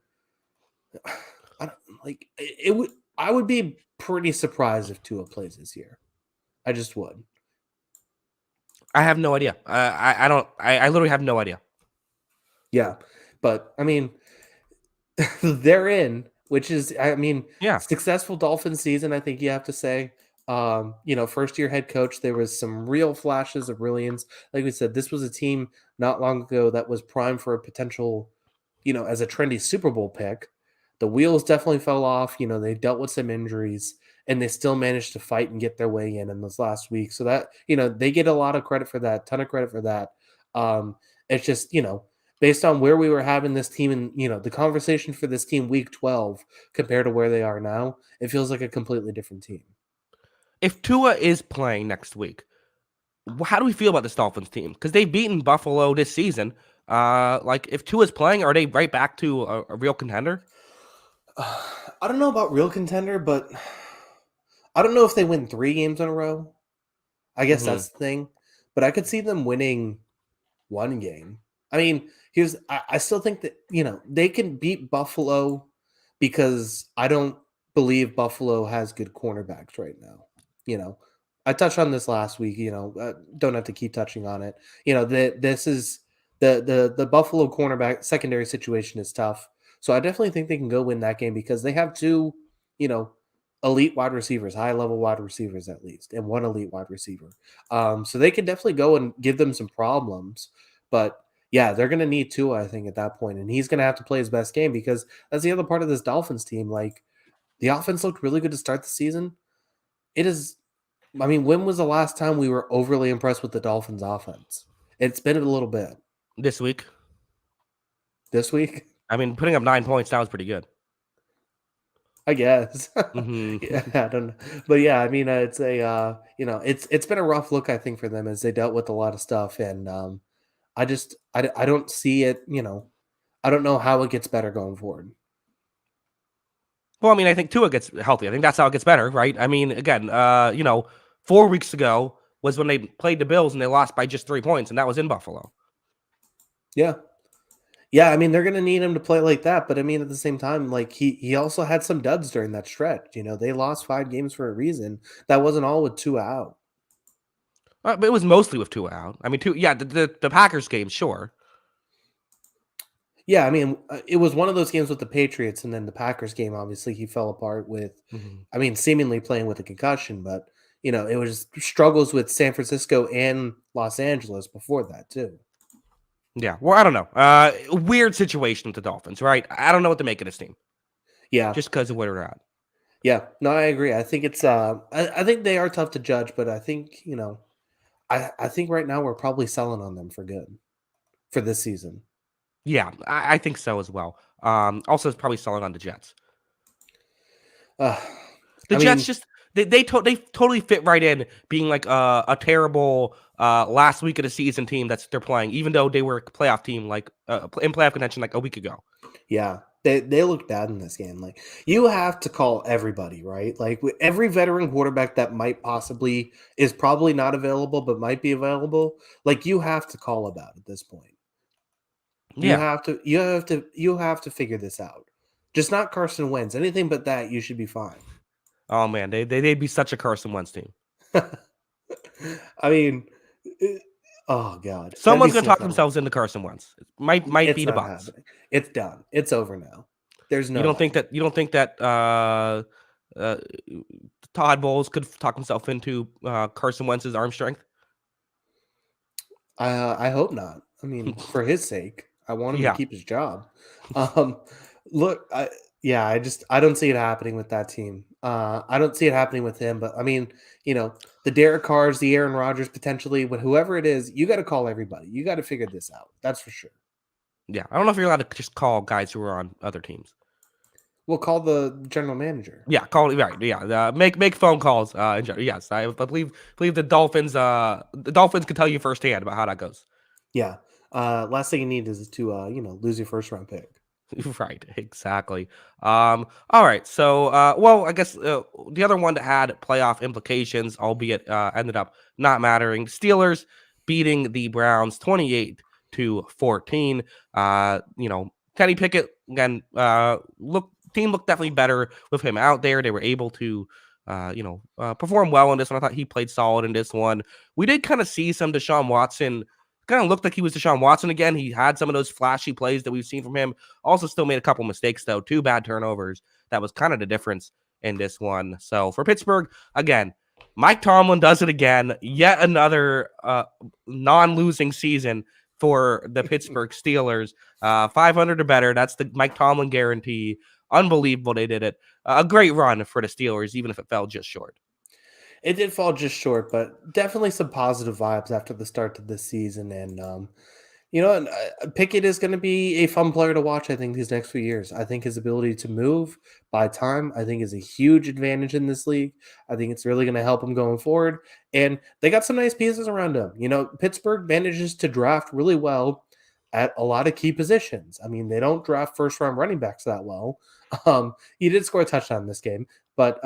I don't like it would. I would be pretty surprised if Tua plays this year. I just would. I have no idea. I don't. I literally have no idea. Yeah, but I mean, they're in, which is, I mean, Yeah. successful Dolphin season. I think you have to say. First year head coach. There was some real flashes of brilliance. Like we said, this was a team not long ago that was primed for a potential, as a trendy Super Bowl pick. The wheels definitely fell off. They dealt with some injuries and they still managed to fight and get their way in this last week. So that, they get a lot of credit for that, ton of credit for that. It's just, based on where we were having this team and, the conversation for this team week 12 compared to where they are now, it feels like a completely different team. If Tua is playing next week, how do we feel about this Dolphins team? Because they've beaten Buffalo this season. Like if Tua's playing, are they right back to a real contender? I don't know about real contender, but I don't know if they win 3 games in a row. I guess Hmm. that's the thing. But I could see them winning 1 game. I mean, I still think that, they can beat Buffalo because I don't believe Buffalo has good cornerbacks right now. You know, I touched on this last week, don't have to keep touching on it. This is the Buffalo cornerback secondary situation is tough. So I definitely think they can go win that game because they have two, you know, elite wide receivers, high level wide receivers at least, and one elite wide receiver. So they can definitely go and give them some problems. But yeah, they're going to need Tua, I think, at that point, and he's going to have to play his best game because that's the other part of this Dolphins team. Like the offense looked really good to start the season. It is. I mean, when was the last time we were overly impressed with the Dolphins' offense? It's been a little bit This week. this week, I mean, putting up 9 points now is pretty good. I guess. Hmm. Yeah, I don't know, but yeah, I mean, it's a it's been a rough look, I think, for them as they dealt with a lot of stuff, and I don't see it. I don't know how it gets better going forward. Well, I mean, I think Tua gets healthy. I think that's how it gets better, right? I mean, again, 4 weeks ago was when they played the Bills and they lost by just 3 points, and that was in Buffalo. Yeah. Yeah, I mean they're gonna need him to play like that, but I mean at the same time, like he also had some duds during that stretch. They lost 5 games for a reason. That wasn't all with two out. But it was mostly with Tua out. I mean, yeah, the Packers game, sure. Yeah, I mean it was one of those games with the Patriots, and then the Packers game. Obviously, he fell apart with, Hmm. I mean, seemingly playing with a concussion, but it was struggles with San Francisco and Los Angeles before that too. Yeah, well, I don't know. Weird situation with the Dolphins, right? I don't know what to make of this team Yeah, just because of where they're at. yeah, no, I agree. I think it's I think they are tough to judge, but I think I think right now we're probably selling on them for good for this season. Yeah, I think so as well. Also, it's probably selling on the Jets. Uh, The I Jets mean, just they totally fit right in being like a terrible last week of the season team that's they're playing, even though they were a playoff team like in playoff contention like a week ago. yeah, they look bad in this game. Like you have to call everybody, right? Like with every veteran quarterback that might possibly is probably not available, but might be available. Like you have to call about at this point. You Yeah. have to, you have to figure this out. Just not Carson Wentz. Anything but that, you should be fine. Oh man, they'd be such a Carson Wentz team. I mean, it- oh god, that'd be Someone's gonna so talk fun. themselves into Carson Wentz. It might It's be the not Bucks. happening. It's done. It's over now. There's no way. You don't think that uh, Todd Bowles could talk himself into Carson Wentz's arm strength? I hope not. I mean, for his sake, I want him to Yeah. keep his job. Um, look, Yeah, I don't see it happening with that team. I don't see it happening with him. But I mean, the Derek Carrs, the Aaron Rodgers, potentially, but whoever it is, you got to call everybody. You got to figure this out. That's for sure. Yeah, I don't know if you're allowed to just call guys who are on other teams. We'll call the general manager. Yeah, call right. Yeah, make phone calls. Yes, I believe the Dolphins can tell you firsthand about how that goes. Yeah. Last thing you need is to lose your first round pick. Right, exactly. All right. So, well, I guess the other one that had playoff implications, albeit ended up not mattering. Steelers beating the Browns 28-14. Kenny Pickett again. Team looked definitely better with him out there. They were able to. Perform well in this one. I thought he played solid in this one. We did kind of see some Deshaun Watson. Kind of looked like he was Deshaun Watson again. He had some of those flashy plays that we've seen from him. Also, still made a couple mistakes, though. 2 bad turnovers. That was kind of the difference in this one. So for Pittsburgh, again, Mike Tomlin does it again. Yet another non-losing season for the Pittsburgh Steelers. 500 or better. That's the Mike Tomlin guarantee. Unbelievable they did it. A great run for the Steelers, even if it fell just short. It did fall just short, but definitely some positive vibes after the start of this season. And Pickett is going to be a fun player to watch, I think, these next few years. I think his ability to move by time, I think, is a huge advantage in this league. I think it's really going to help him going forward. And they got some nice pieces around him. Pittsburgh manages to draft really well at a lot of key positions. I mean, they don't draft first-round running backs that well. He did score a touchdown in this game, but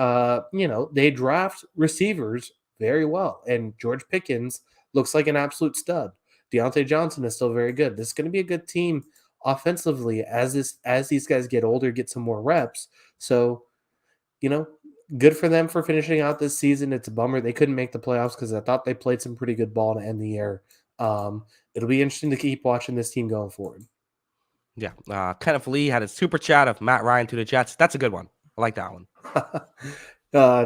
they draft receivers very well. And George Pickens looks like an absolute stud. Deontay Johnson is still very good. This is going to be a good team offensively as these guys get older, get some more reps. So, good for them for finishing out this season. It's a bummer they couldn't make the playoffs because I thought they played some pretty good ball to end the year. It'll be interesting to keep watching this team going forward. Yeah. Kenneth Lee had a super chat of Matt Ryan to the Jets. That's a good one. I like that one.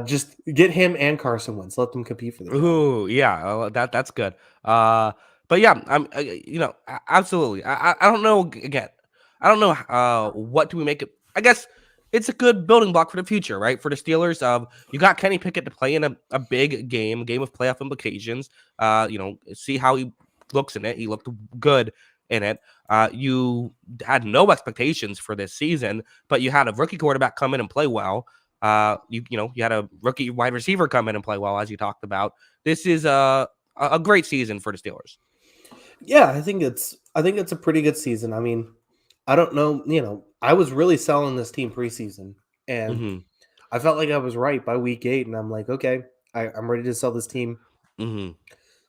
Just get him and Carson Wentz. Let them compete for the job. Ooh, yeah, that's good. But yeah, absolutely. I don't know. Again, I don't know. What do we make it? I guess it's a good building block for the future, right? For the Steelers, you got Kenny Pickett to play in a big game with playoff implications. See how he looks in it. He looked good in it. You had no expectations for this season, but you had a rookie quarterback come in and play well. You had a rookie wide receiver come in and play well, as you talked about. This is a great season for the Steelers. Yeah, I think it's a pretty good season. I mean, I don't know, I was really selling this team preseason, and I felt like I was right by week 8, and I'm like, okay, I'm ready to sell this team.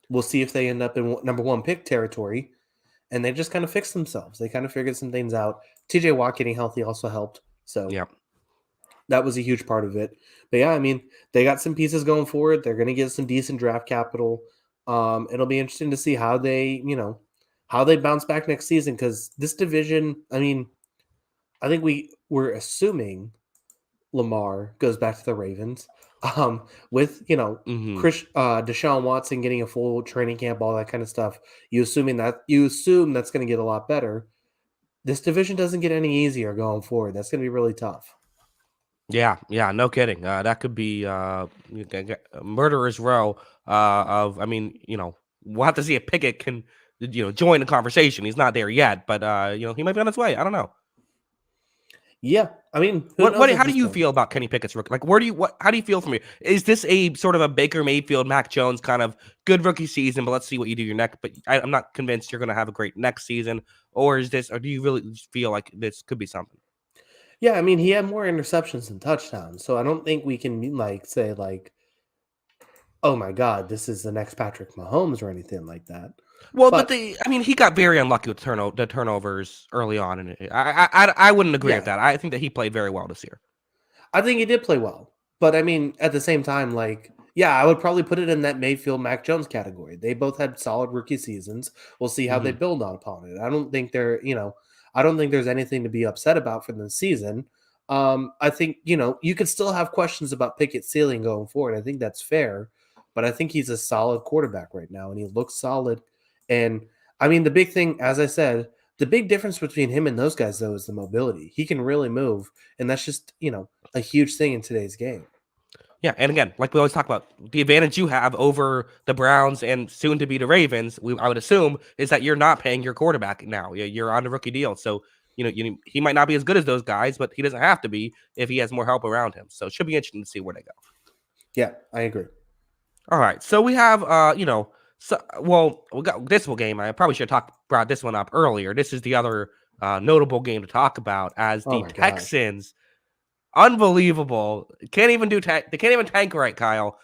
We'll see if they end up in number 1 pick territory, and they just kind of fixed themselves. They kind of figured some things out. TJ Watt getting healthy also helped, so yeah. That was a huge part of it. But yeah, I mean, they got some pieces going forward. They're going to get some decent draft capital. It'll be interesting to see how they bounce back next season, because this division, I mean, I think we're assuming Lamar goes back to the Ravens. With Deshaun Watson getting a full training camp, all that kind of stuff. You assume that's going to get a lot better. This division doesn't get any easier going forward. That's going to be really tough. Yeah, no kidding. That could be a murderer's row. We'll have to see if Pickett can, join the conversation. He's not there yet, but he might be on his way. I don't know. Yeah, I mean, how do you feel about Kenny Pickett's rookie? Like, how do you feel from you? Is this a sort of a Baker Mayfield, Mac Jones kind of good rookie season? But let's see what you do your next. But I'm not convinced you're going to have a great next season. Or do you really feel like this could be something? Yeah, I mean, he had more interceptions than touchdowns, so I don't think we can say oh my God, this is the next Patrick Mahomes or anything like that. Well, but he got very unlucky with the turnovers early on, and I wouldn't agree with that. I think that he played very well this year. I think he did play well, but I mean, at the same time, I would probably put it in that Mayfield Mac Jones category. They both had solid rookie seasons. We'll see how they build upon it. I don't think there's anything to be upset about for the season. I think you could still have questions about Pickett's ceiling going forward. I think that's fair, but I think he's a solid quarterback right now, and he looks solid. And I mean, the big thing, as I said, The big difference between him and those guys, though, is the mobility. He can really move, and that's just, a huge thing in today's game. Yeah, and again, like we always talk about, the advantage you have over the Browns and soon to be the Ravens, I would assume, is that you're not paying your quarterback now. You're on a rookie deal, so he might not be as good as those guys, but he doesn't have to be if he has more help around him. So it should be interesting to see where they go. Yeah, I agree. All right, so we have we got this one game. I probably should have brought this one up earlier. This is the other notable game to talk about as Oh the my gosh. Texans. Unbelievable. Can't even they can't even tank right, Kyle.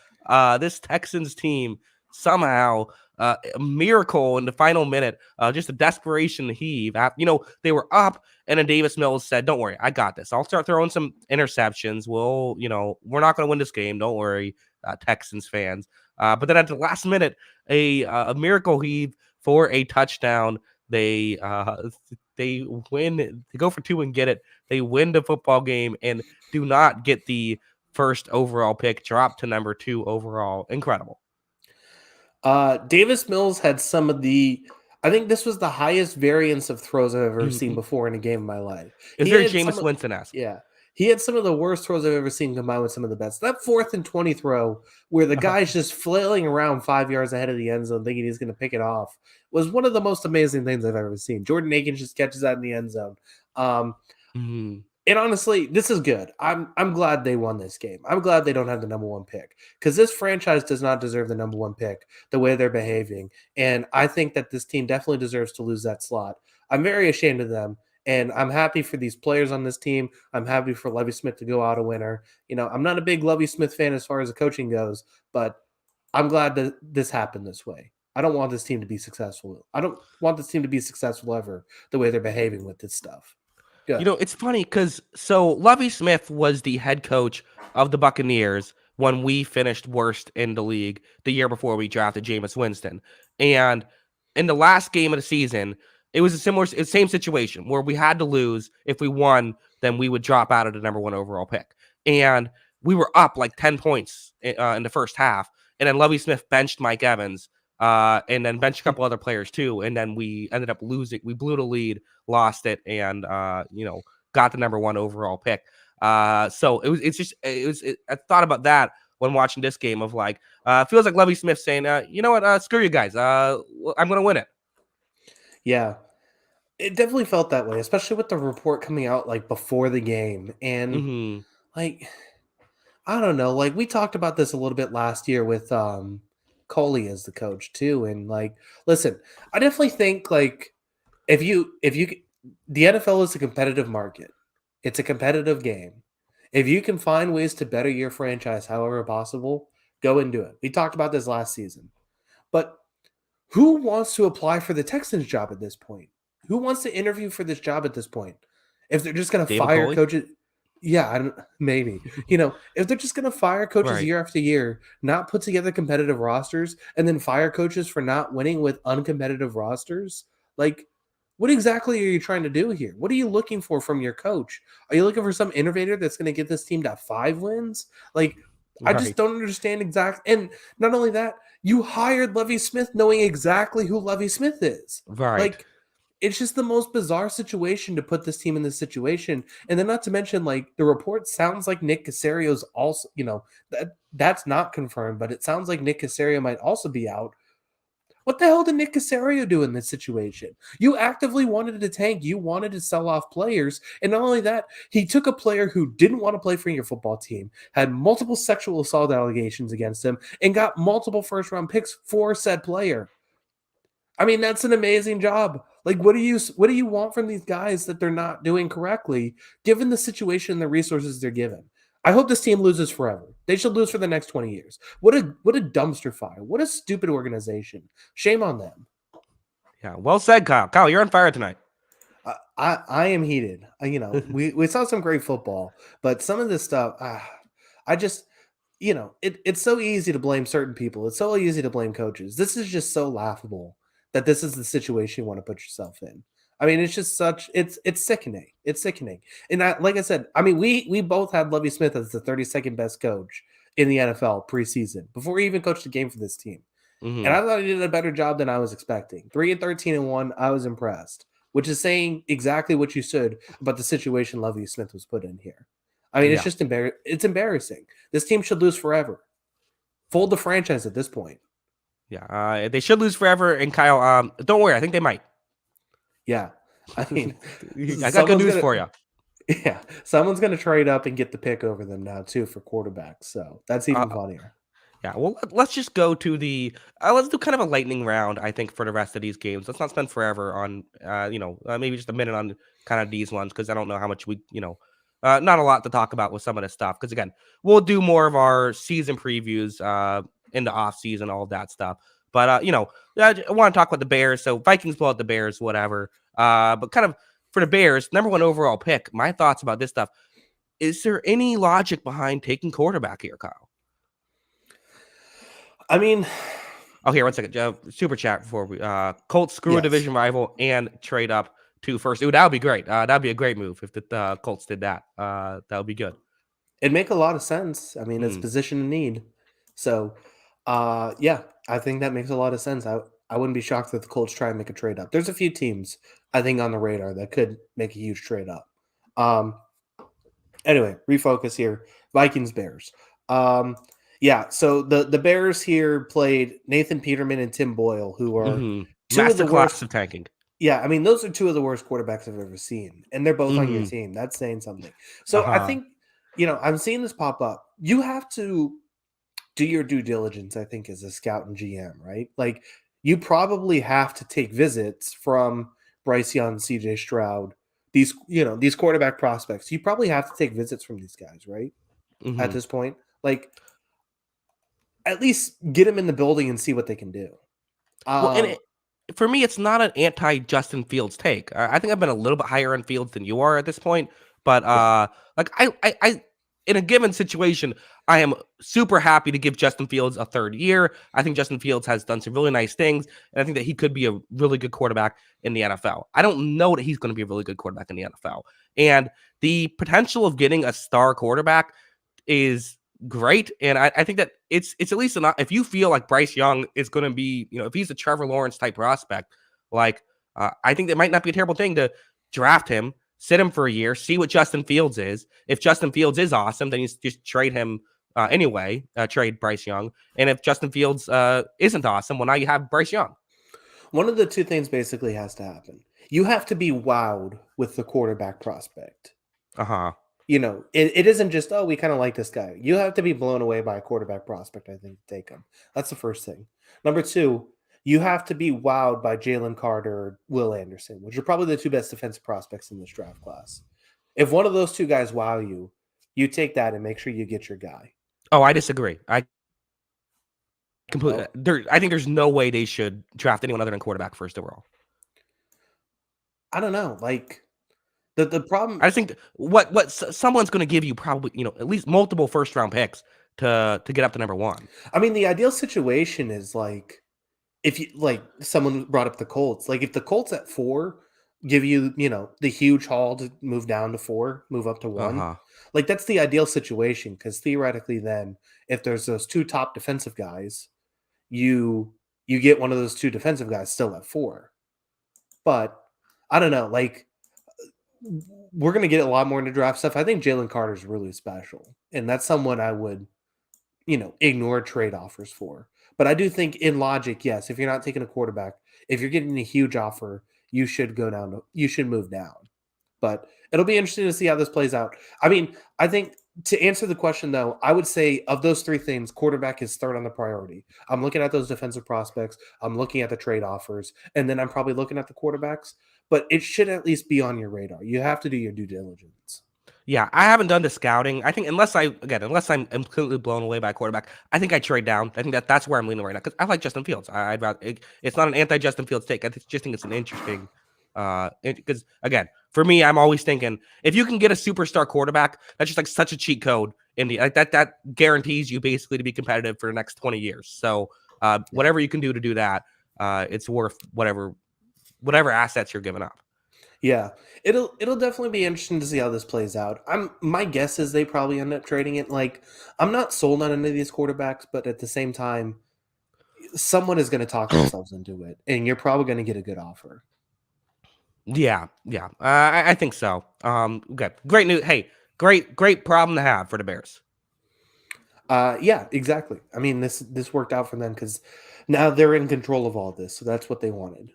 This Texans team somehow a miracle in the final minute, just a desperation heave. They were up, and then Davis Mills said, "Don't worry, I got this. I'll start throwing some interceptions. We're not going to win this game. Don't worry, Texans fans." But then at the last minute, a miracle heave for a touchdown. They win. They go for two and get it. They win the football game and do not get the first overall pick, drop to number 2 overall. Incredible. Davis Mills had I think this was the highest variance of throws I've ever seen before in a game in my life. It's very Jameis Winston-esque. Yeah. He had some of the worst throws I've ever seen combined with some of the best. That 4th and 20 throw where the guy's just flailing around 5 yards ahead of the end zone thinking he's going to pick it off was one of the most amazing things I've ever seen. Jordan Akins just catches that in the end zone. And honestly, this is good. I'm glad they won this game. I'm glad they don't have the number 1 pick because this franchise does not deserve the number 1 pick the way they're behaving. And I think that this team definitely deserves to lose that slot. I'm very ashamed of them. And I'm happy for these players on this team. I'm happy for Lovie Smith to go out a winner. I'm not a big Lovie Smith fan as far as the coaching goes, but I'm glad that this happened this way. I don't want this team to be successful. I don't want this team to be successful ever the way they're behaving with this stuff. Good. It's funny because Lovie Smith was the head coach of the Buccaneers when we finished worst in the league the year before we drafted Jameis Winston. And in the last game of the season, it was same situation where we had to lose. If we won, then we would drop out of the number 1 overall pick. And we were up like 10 points in the first half. And then Lovie Smith benched Mike Evans and then benched a couple other players too. And then we ended up losing. We blew the lead, lost it, and got the number 1 overall pick. So I thought about that when watching this game of like, it feels like Lovie Smith saying, you know what, screw you guys. I'm going to win it. Yeah, it definitely felt that way, especially with the report coming out like before the game. And like, I don't know, like we talked about this a little bit last year with Coley as the coach too. And like, listen, I definitely think like if you the NFL is a competitive market. It's a competitive game. If you can find ways to better your franchise however possible, go and do it. We talked about this last season. But who wants to apply for the Texans job at this point? Who wants to interview for this job at this point? If they're just going to fire Coley? coaches, maybe. If they're just going to fire coaches year after year, not put together competitive rosters, and then fire coaches for not winning with uncompetitive rosters, like, what exactly are you trying to do here? What are you looking for from your coach? Are you looking for some innovator that's going to get this team to 5 wins? Like, I just don't understand exactly. And not only that, you hired Lovie Smith knowing exactly who Lovie Smith is. Right. Like, it's just the most bizarre situation to put this team in this situation. And then not to mention, like, the report sounds like Nick Caserio's also, that's not confirmed, but it sounds like Nick Caserio might also be out. What the hell did Nick Caserio do in this situation? You actively wanted to tank. You wanted to sell off players. And not only that, he took a player who didn't want to play for your football team, had multiple sexual assault allegations against him, and got multiple first-round picks for said player. I mean, that's an amazing job. Like, what do you want from these guys that they're not doing correctly, given the situation and the resources they're given? I hope this team loses forever. They should lose for the next 20 years. What a dumpster fire. What a stupid organization. Shame on them. Yeah, well said, Kyle. Kyle, you're on fire tonight. I am heated. We saw some great football, but some of this stuff, I just, it's so easy to blame certain people. It's so easy to blame coaches. This is just so laughable that this is the situation you want to put yourself in. I mean, it's just it's sickening. It's sickening. And like I said, I mean, we both had Lovie Smith as the 32nd best coach in the NFL preseason before he even coached a game for this team. And I thought he did a better job than I was expecting. 3-13-1, I was impressed. which is saying exactly what you said about the situation Lovie Smith was put in here. I mean, it's Yeah. just it's embarrassing. This team should lose forever. Fold the franchise at this point. Yeah. They should lose forever. And Kyle, don't worry. I think they might. Yeah. I mean, I got good someone's news gonna for you. yeah, someone's gonna trade up and get the pick over them now too for quarterbacks. So that's Uh, even funnier. Yeah, well, let's just go to the let's do kind of a lightning round. I think for the rest of these games, let's not spend forever on maybe just a minute on kind of these ones because I don't know how much not a lot to talk about with some of this stuff. Because again, we'll do more of our season previews in the off season, all of that stuff. But I want to talk about the Bears. So Vikings blow out the Bears, whatever. But kind of for the Bears, number one overall pick. My thoughts about this stuff. Is there any logic behind taking quarterback here, Kyle? I mean, Oh, here, one second. Super chat before we Colts screw a yes. division rival and trade up to first. Ooh, that would be great. That'd be a great move if the Colts did that. That would be good. It'd make a lot of sense. I mean, it's position in need. So, yeah, I think that makes a lot of sense. I wouldn't be shocked if the Colts try and make a trade up. There's a few teams I think on the radar that could make a huge trade up. Anyway, refocus here. Vikings Bears. Yeah, so the Bears here played Nathan Peterman and Tim Boyle, who are two of the Masterclass worst. of tanking. Yeah, I mean, those are two of the worst quarterbacks I've ever seen, and they're both on your team. That's saying something. So I think, I'm seeing this pop up. You have to do your due diligence, I think, as a scout and GM, right? Like, you probably have to take visits from Bryce Young, CJ Stroud, these quarterback prospects. You probably have to take visits from these guys, right? At this point, like, at least get them in the building and see what they can do. For me, it's not an anti-Justin Fields take. I think I've been a little bit higher on Fields than you are at this point. But like I in a given situation, I am super happy to give Justin Fields a third year. I think Justin Fields has done some really nice things, and I think that he could be a really good quarterback in the NFL. I don't know that he's going to be a really good quarterback in the NFL. And the potential of getting a star quarterback is great. And I think that it's at least enough. If you feel like Bryce Young is going to be, if he's a Trevor Lawrence type prospect, like I think that might not be a terrible thing to draft him, sit him for a year, see what Justin Fields is. If Justin Fields is awesome, then you just trade him anyway, trade Bryce Young. And if Justin Fields isn't awesome, well, now you have Bryce Young. One of the two things basically has to happen. You have to be wowed with the quarterback prospect. It isn't just, we kind of like this guy. You have to be blown away by a quarterback prospect, I think, to take him. That's the first thing. Number two, you have to be wowed by Jalen Carter or Will Anderson, which are probably the two best defensive prospects in this draft class. If one of those two guys wow you, you take that and make sure you get your guy. Oh, I disagree. I completely. I think there's no way they should draft anyone other than quarterback first overall. I don't know. Like, the problem, I think what someone's going to give you probably at least multiple first round picks to get up to number one. I mean, the ideal situation is like if you like someone brought up the Colts. Like if the Colts at 4 give you the huge haul to move down to 4, move up to 1. Like that's the ideal situation because theoretically, then if there's those two top defensive guys, you get one of those two defensive guys still at 4. But I don't know, like. We're going to get a lot more into draft stuff. I think Jalen Carter is really special, and that's someone I would, ignore trade offers for. But I do think in logic, yes, if you're not taking a quarterback, if you're getting a huge offer, you should move down. But it'll be interesting to see how this plays out. I mean, I think to answer the question, though, I would say of those three things, quarterback is third on the priority. I'm looking at those defensive prospects. I'm looking at the trade offers, and then I'm probably looking at the quarterbacks. But it should at least be on your radar. You have to do your due diligence. Yeah, I haven't done the scouting. I think unless I'm completely blown away by a quarterback, I think I trade down. I think that's where I'm leaning right now because I like Justin Fields. I'd rather it's not an anti-Justin Fields take. I just think it's an interesting. Because again, for me, I'm always thinking if you can get a superstar quarterback, that's just like such a cheat code in the that guarantees you basically to be competitive for the next 20 years. So whatever you can do to do that, it's worth whatever assets you're giving up. Yeah, it'll definitely be interesting to see how this plays out. My guess is they probably end up trading it. Like I'm not sold on any of these quarterbacks, but at the same time, someone is going to talk themselves into it, and you're probably going to get a good offer. Yeah, yeah. I think so. Good. Great news. Hey, great problem to have for the Bears. Yeah, exactly. I mean, this worked out for them because now they're in control of all this, so that's what they wanted.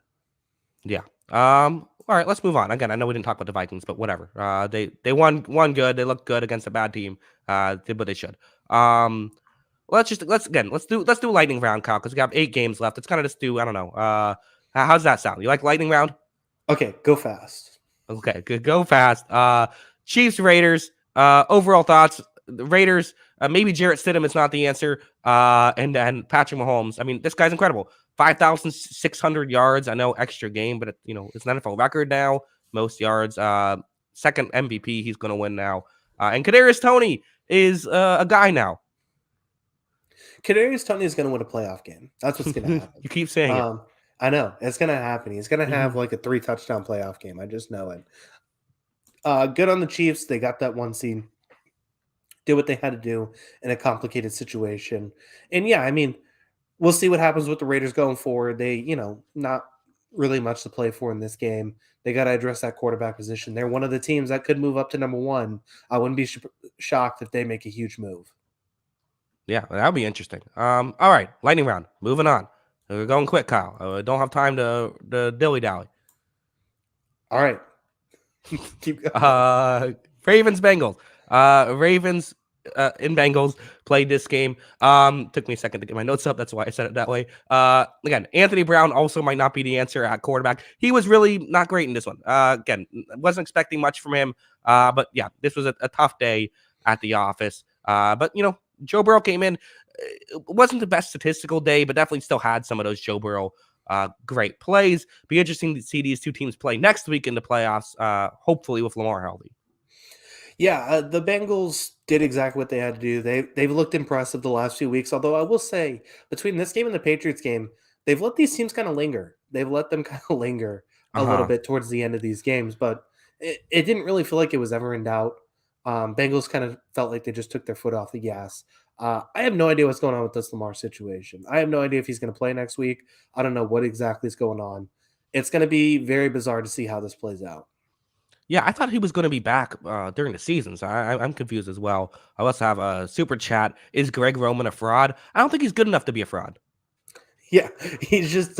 Yeah. All right, let's move on. Again, I know we didn't talk about the Vikings, but whatever. They won good. They looked good against a bad team. Did what they should. Um, let's do lightning round, Kyle, because we have 8 games left. Let's kind of just do, I don't know. How's that sound? You like lightning round? Okay, go fast. Okay, good. Go fast. Chiefs, Raiders. Overall thoughts. The Raiders. Maybe Jarrett Stidham is not the answer. And then Patrick Mahomes. I mean, this guy's incredible. 5,600 yards. I know extra game, but it's an NFL record now. Most yards. Second MVP. He's going to win now. And Kadarius Toney is a guy now. Kadarius Toney is going to win a playoff game. That's what's going to happen. You keep saying it. I know it's going to happen. He's going to have like a 3-touchdown playoff game. I just know it. Good on the Chiefs. They got that 1 seed. Did what they had to do in a complicated situation. And yeah, I mean, we'll see what happens with the Raiders going forward. They, not really much to play for in this game. They got to address that quarterback position. They're one of the teams that could move up to number 1. I wouldn't be shocked if they make a huge move. Yeah, that'll be interesting. All right, lightning round. Moving on. We're going quick, Kyle. Don't have time to dilly dally. All right. Keep going. Ravens Bengals. Ravens in Bengals played this game. Took me a second to get my notes up. That's why I said it that way. Again, Anthony Brown also might not be the answer at quarterback. He was really not great in this one. Again, wasn't expecting much from him. But yeah, this was a tough day at the office. But Joe Burrow came in. It wasn't the best statistical day, but definitely still had some of those Joe Burrow great plays. Be interesting to see these two teams play next week in the playoffs, hopefully with Lamar healthy. Yeah, the Bengals did exactly what they had to do. They've looked impressive the last few weeks, although I will say between this game and the Patriots game, they've let these teams kind of linger. They've let them kind of linger a little bit towards the end of these games, but it didn't really feel like it was ever in doubt. Bengals kind of felt like they just took their foot off the gas. I have no idea what's going on with this Lamar situation. I have no idea if he's going to play next week. I don't know what exactly is going on. It's going to be very bizarre to see how this plays out. Yeah, I thought he was going to be back during the season, so I'm confused as well. I also have a super chat. Is Greg Roman a fraud? I don't think he's good enough to be a fraud. Yeah, he's just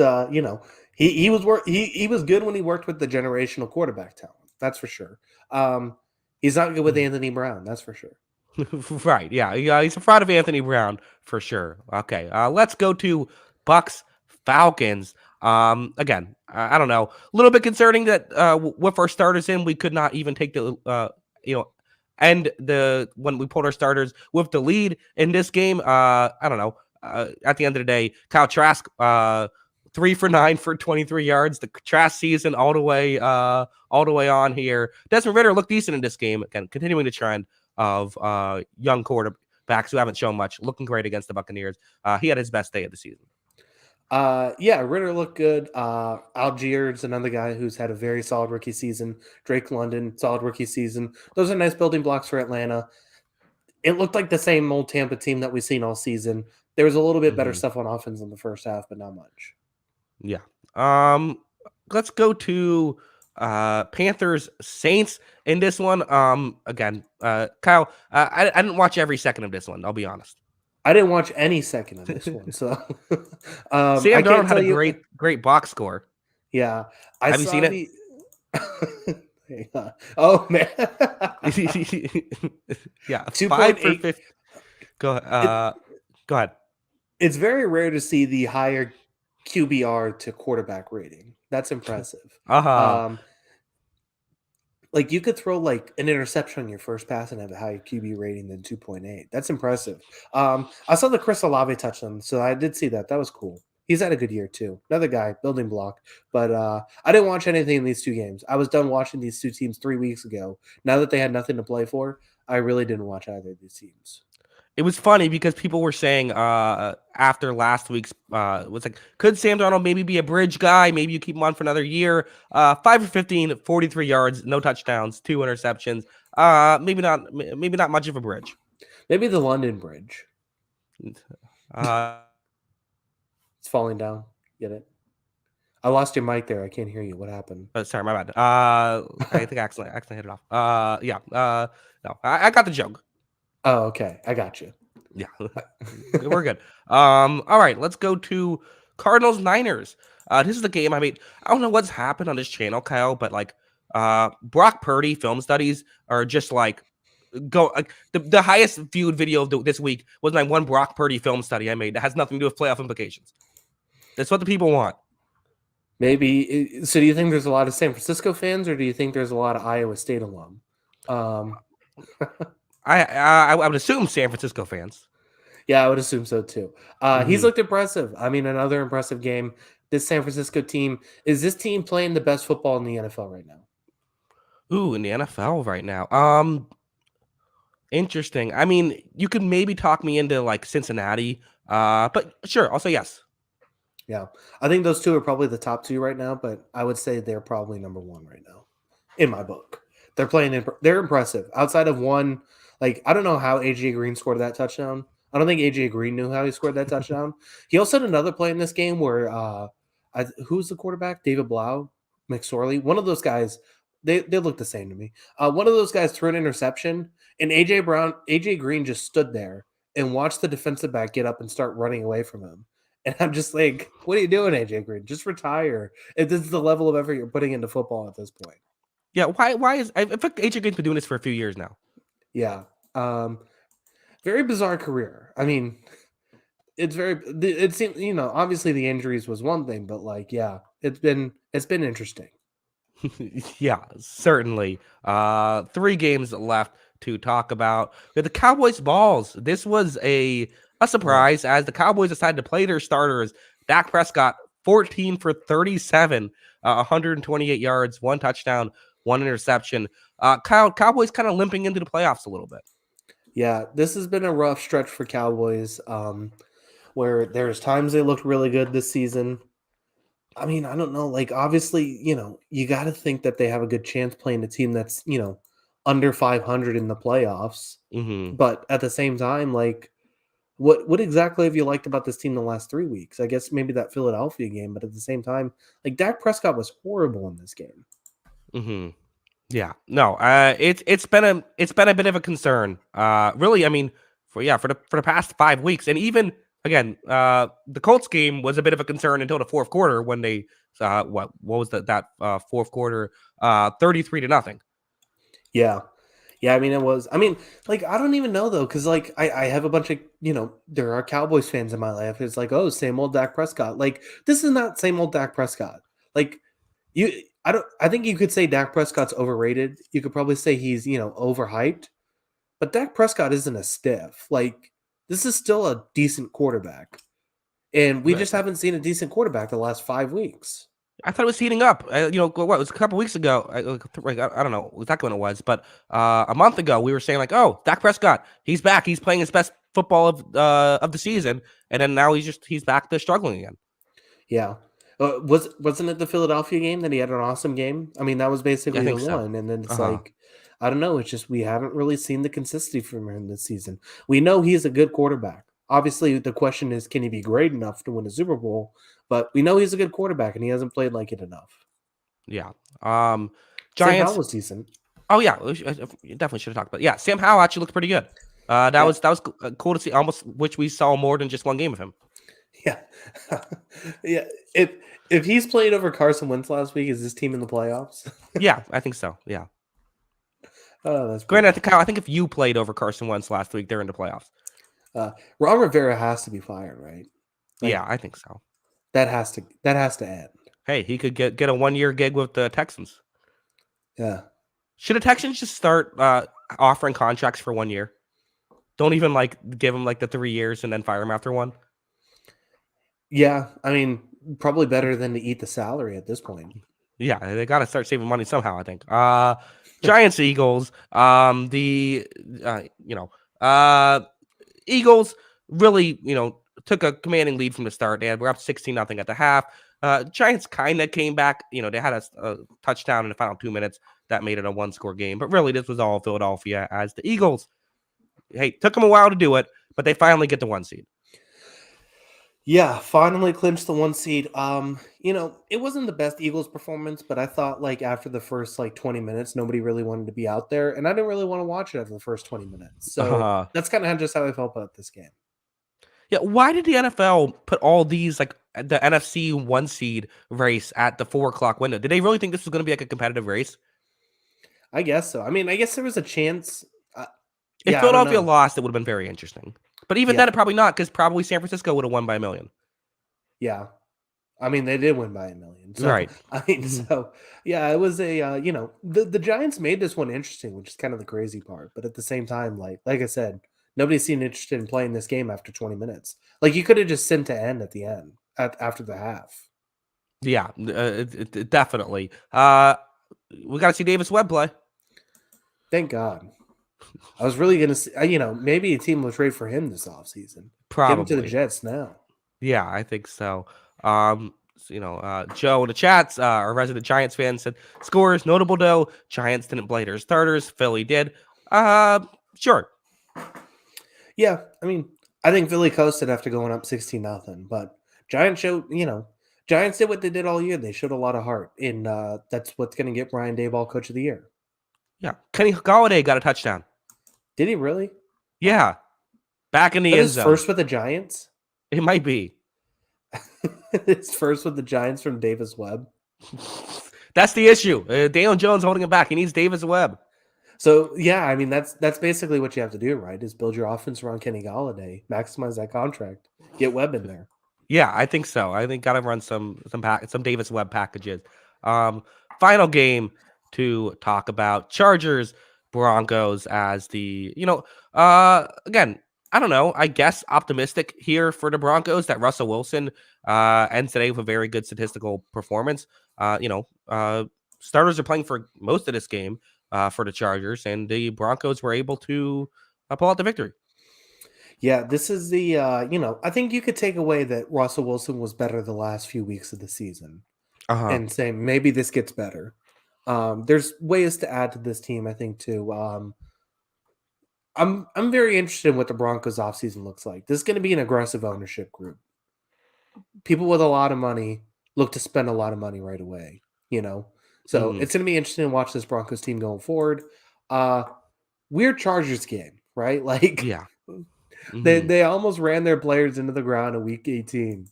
he was good when he worked with the generational quarterback talent. That's for sure. He's not good with Anthony Brown. That's for sure. Right. Yeah. He's a fraud of Anthony Brown for sure. Okay. Let's go to Bucks Falcons. Again, I don't know. A little bit concerning that with our starters in, we could not even take the end when we pulled our starters with the lead in this game. I don't know. At the end of the day, Kyle Trask 3 for 9 for 23 yards. The Trask season all the way on here. Desmond Ridder looked decent in this game. Again, continuing the trend of young quarterbacks who haven't shown much, looking great against the Buccaneers. He had his best day of the season. Yeah, Ridder looked good. Algiers, another guy who's had a very solid rookie season. Drake London, solid rookie season. Those are nice building blocks for Atlanta. It looked like the same old Tampa team that we've seen all season. There was a little bit better stuff on offense in the first half, but not much. Yeah. Let's go to Panthers Saints in this one. Again, Kyle, I didn't watch every second of this one. I'll be honest. I didn't watch any second of this one, so Sam Darnold had a great box score. Yeah, have you seen it? Oh man, yeah, 5 for 50. Go ahead. It's very rare to see the higher QBR to quarterback rating. That's impressive. Like you could throw like an interception on your first pass and have a higher QB rating than 2.8. That's impressive. I saw the Chris Olave touchdown, so I did see that. That was cool. He's had a good year too. Another guy, building block. But I didn't watch anything in these two games. I was done watching these two teams 3 weeks ago. Now that they had nothing to play for, I really didn't watch either of these teams. It was funny because people were saying after last week's was like, could Sam Darnold maybe be a bridge guy? Maybe you keep him on for another year. 5 for 15, 43 yards, no touchdowns, 2 interceptions. Maybe not much of a bridge. Maybe the London Bridge. It's falling down. Get it? I lost your mic there. I can't hear you. What happened? Sorry, my bad. I think I accidentally hit it off. Yeah. No, I got the joke. Oh, okay. I got you. Yeah, we're good. All right, let's go to Cardinals Niners. This is the game. I mean, I don't know what's happened on this channel, Kyle, but like, Brock Purdy film studies are just like go. The highest viewed video of this week was my one Brock Purdy film study I made that has nothing to do with playoff implications. That's what the people want. Maybe. So do you think there's a lot of San Francisco fans, or do you think there's a lot of Iowa State alum? I would assume San Francisco fans. Yeah, I would assume so too. He's looked impressive. I mean, another impressive game. This San Francisco team, is this team playing the best football in the NFL right now? Ooh, in the NFL right now. Interesting. I mean, you could maybe talk me into like Cincinnati. But sure, I'll say yes. Yeah, I think those two are probably the top two right now, but I would say they're probably number one right now in my book. They're playing. They're impressive. Outside of one, like I don't know how AJ Green scored that touchdown. I don't think AJ Green knew how he scored that touchdown. He also had another play in this game where who's the quarterback? David Blau, McSorley. One of those guys. They look the same to me. One of those guys threw an interception, and AJ Green just stood there and watched the defensive back get up and start running away from him. And I'm just like, what are you doing, AJ Green? Just retire. If this is the level of effort you're putting into football at this point. Yeah, why is I think AJ Green's been doing this for a few years now. Yeah. Very bizarre career. I mean, it seems, obviously the injuries was one thing, but like, yeah, it's been interesting. Yeah, certainly. 3 games left to talk about. We have the Cowboys balls. This was a surprise as the Cowboys decided to play their starters. Dak Prescott, 14 for 37, 128 yards, 1 touchdown, 1 interception. Cowboys kind of limping into the playoffs a little bit. Yeah, this has been a rough stretch for Cowboys, where there's times they looked really good this season. I mean, I don't know. Like, obviously, you got to think that they have a good chance playing a team that's, under 500 in the playoffs. Mm-hmm. But at the same time, like, what exactly have you liked about this team the last 3 weeks? I guess maybe that Philadelphia game, but at the same time, like Dak Prescott was horrible in this game. Mm-hmm. Yeah, no, it's been a bit of a concern. Really, I mean, for the past 5 weeks, and even again, the Colts game was a bit of a concern until the fourth quarter when they what was that fourth quarter 33-0. Yeah. Yeah, I mean, it was. I mean, like, I don't even know, though, because, like, I have a bunch of, there are Cowboys fans in my life. It's like, oh, same old Dak Prescott. Like, this is not same old Dak Prescott. Like, I think you could say Dak Prescott's overrated. You could probably say he's, overhyped. But Dak Prescott isn't a stiff. Like, this is still a decent quarterback. And we just haven't seen a decent quarterback the last 5 weeks. I thought it was heating up. What it was a couple weeks ago. I don't know exactly when it was, but a month ago we were saying like, "Oh, Dak Prescott, he's back. He's playing his best football of the season," and then now he's back to struggling again. Yeah, wasn't it the Philadelphia game that he had an awesome game? I mean, that was basically the one, and then it's like, I don't know. It's just we haven't really seen the consistency from him this season. We know he's a good quarterback. Obviously, the question is, can he be great enough to win a Super Bowl? But we know he's a good quarterback, and he hasn't played like it enough. Yeah. Giants. Sam Howell was decent. Oh yeah, definitely should have talked about. Yeah, Sam Howell actually looked pretty good. That was cool to see. Almost, which we saw more than just one game of him. Yeah, yeah. If he's played over Carson Wentz last week, is this team in the playoffs? Yeah, I think so. Yeah. Oh, that's granted. I think if you played over Carson Wentz last week, they're in the playoffs. Ron Rivera has to be fired, right? Like, yeah, I think so. That has to end. Hey, he could get a 1-year gig with the Texans. Yeah. Should the Texans just start offering contracts for 1 year? Don't even like give him like the 3 years and then fire him after 1. Yeah, I mean, probably better than to eat the salary at this point. Yeah, they got to start saving money somehow, I think. Giants Eagles. Eagles really, took a commanding lead from the start. We're up 16-0 at the half. Giants kind of came back. They had a touchdown in the final 2 minutes that made it a 1-score game. But really, this was all Philadelphia as the Eagles. Hey, took them a while to do it, but they finally get the 1 seed. Yeah, finally clinched the 1 seed. It wasn't the best Eagles performance, but I thought like after the first like 20 minutes, nobody really wanted to be out there, and I didn't really want to watch it after the first 20 minutes. So Uh, that's kind of just how I felt about this game. yeah, why did the NFL put all these like the NFC 1 seed race at the 4 o'clock window? Did they really think this was going to be like a competitive race? I guess so. I mean, I guess there was a chance. Uh, If yeah, I don't Philadelphia know. lost, it would have been very interesting. But even Yeah, then, it probably not, because probably San Francisco would have won by a million. yeah. I mean, they did win by a million. So Right. I mean, Mhm. so yeah, it was a the Giants made this one interesting, which is kind of the crazy part. But at the same time, like I said, nobody seemed interested in playing this game after 20 minutes. Like you could have just sent to end at the end after the half. Yeah, definitely. We got to see Davis Webb play. Thank God. I was really gonna see, maybe a team will trade for him this offseason. Give him to the Probably. Jets now. Yeah, I think so. Joe in the chats, our resident Giants fan said, scores notable though. Giants didn't play their starters. Philly did. Sure. Yeah, I mean, I think Philly coasted after going up 16-0, but Giants showed, Giants did what they did all year. They showed a lot of heart, and that's what's going to get Brian Daboll Coach of the Year. Yeah. Kenny Galladay got a touchdown. Did he really? Wow. Yeah. Back in the That end is zone. first with the Giants. It might be. It's first with the Giants from Davis Webb. That's the issue. Daniel Jones holding him back. He needs Davis Webb. So yeah, I mean that's basically what you have to do, right? Is build your offense around Kenny Galladay, maximize that contract, get Webb in there. Yeah, I think so. I think gotta run some Davis Webb packages. Um, Final game to talk about Chargers Broncos as again, I don't know. I guess optimistic here for the Broncos that Russell Wilson ends today with a very good statistical performance. Starters are playing for most of this game for the Chargers, and the Broncos were able to pull out the victory. Yeah, this is I think you could take away that Russell Wilson was better the last few weeks of the season Uh-huh. and say maybe this gets better. There's ways to add to this team, I think, too. I'm very interested in what the Broncos offseason looks like. This is going to be an aggressive ownership group. People with a lot of money look to spend a lot of money right away, you know. So Mhm. it's going to be interesting to watch this Broncos team going forward. Uh Weird Chargers game, right? Like Yeah. they Mhm. they almost ran their players into the ground in week 18.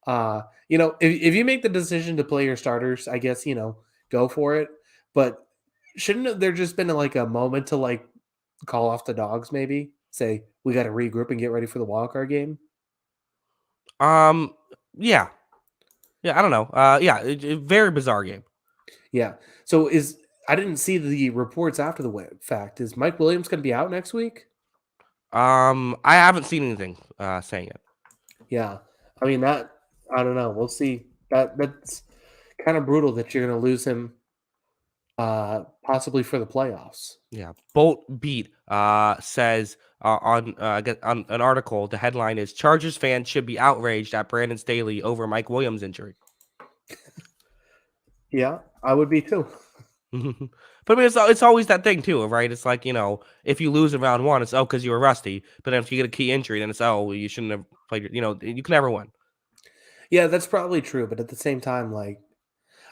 If you make the decision to play your starters, I guess, go for it. But shouldn't there just been like a moment to like call off the dogs, maybe? Say, we got to regroup and get ready for the wild card game? Um, yeah. Yeah, I don't know. Yeah, very bizarre game. Yeah. So I didn't see the reports after the fact. Is Mike Williams going to be out next week? I haven't seen anything saying it. Yeah. I mean, I don't know. We'll see. That's kind of brutal that you're going to lose him possibly for the playoffs. Yeah, Bolt Beat says on an article, the headline is Chargers fans should be outraged at Brandon Staley over Mike Williams injury. Yeah, I would be too. But I mean, it's always that thing too, right? It's like, if you lose in round one, it's because you were rusty. But then if you get a key injury, then it's you shouldn't have played. You can never win. Yeah, that's probably true. But at the same time, like,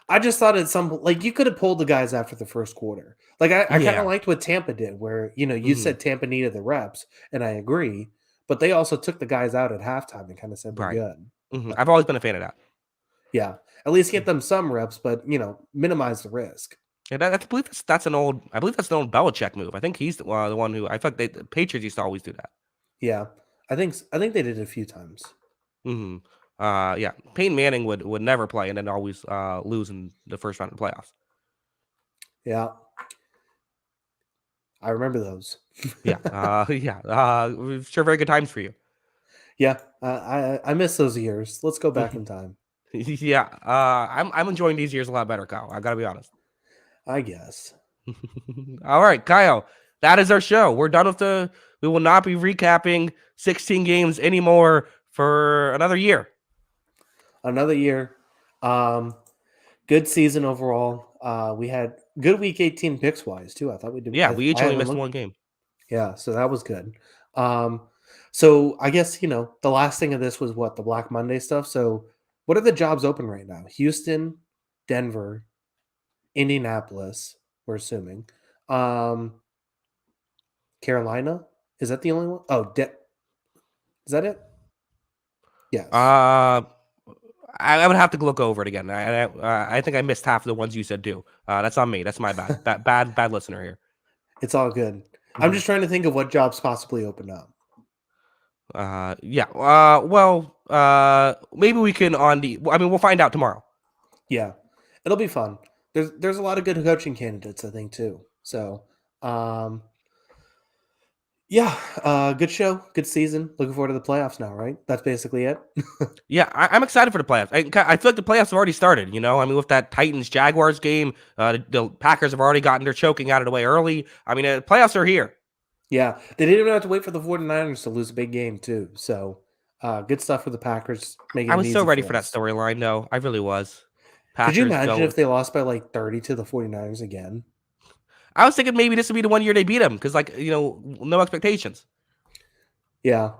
I just thought like you could have pulled the guys after the first quarter. Like, I kind of Yeah. liked what Tampa did, where, you Hmm. said Tampa needed the reps, and I agree. But they also took the guys out at halftime and kind of said, we're Right. good. But I've always been a fan of that. yeah, at least get them some reps, but, minimize the risk. And I believe that's an old. I believe that's an old Belichick move. I think he's the one who. I thought the Patriots used to always do that. Yeah, I think they did it a few times. Hmm. Yeah. Peyton Manning would never play and then always lose in the first round of the playoffs. Yeah, I remember those. Yeah. Yeah. Sure. Very good times for you. Yeah, I miss those years. Let's go back Mhm. in time. Yeah. I'm enjoying these years a lot better, Kyle. I gotta be honest. I guess. All right, Kyle. That is our show. We're done with the. We will not be recapping 16 games anymore for another year. Another year. Good season overall. We had good week 18 picks wise too. I thought we did. Yeah, we each I only haven't missed looked. one game. Yeah, so that was good. Um, So I guess, the last thing of this was what? The Black Monday stuff. So what are the jobs open right now? Houston, Denver, Indianapolis, we're assuming. Um, Carolina? Is that the only one? Oh, is that it? Yes. Uh, I would have to look over it again. I think I missed half of the ones you said too. That's on me. That's my bad. Bad listener here. It's all good. I'm Mhm. just trying to think of what jobs possibly open up. Yeah. Maybe we can on the. I mean, we'll find out tomorrow. Yeah. It'll be fun. There's a lot of good coaching candidates, I think, too. So, um, yeah, good show, good season. Looking forward to the playoffs now, right? That's basically it. Yeah, I'm excited for the playoffs. I feel like the playoffs have already started. I mean, with that Titans Jaguars game, the Packers have already gotten their choking out of the way early. I mean, playoffs are here. Yeah, they didn't even have to wait for the 49ers to lose a big game, too. So, good stuff for the Packers, making I it was so easy ready for for that us. storyline, though. I really was. Could you Packers imagine go. if they lost by like 30 to the 49ers again? I was thinking maybe this would be the one year they beat them because, like, no expectations. Yeah.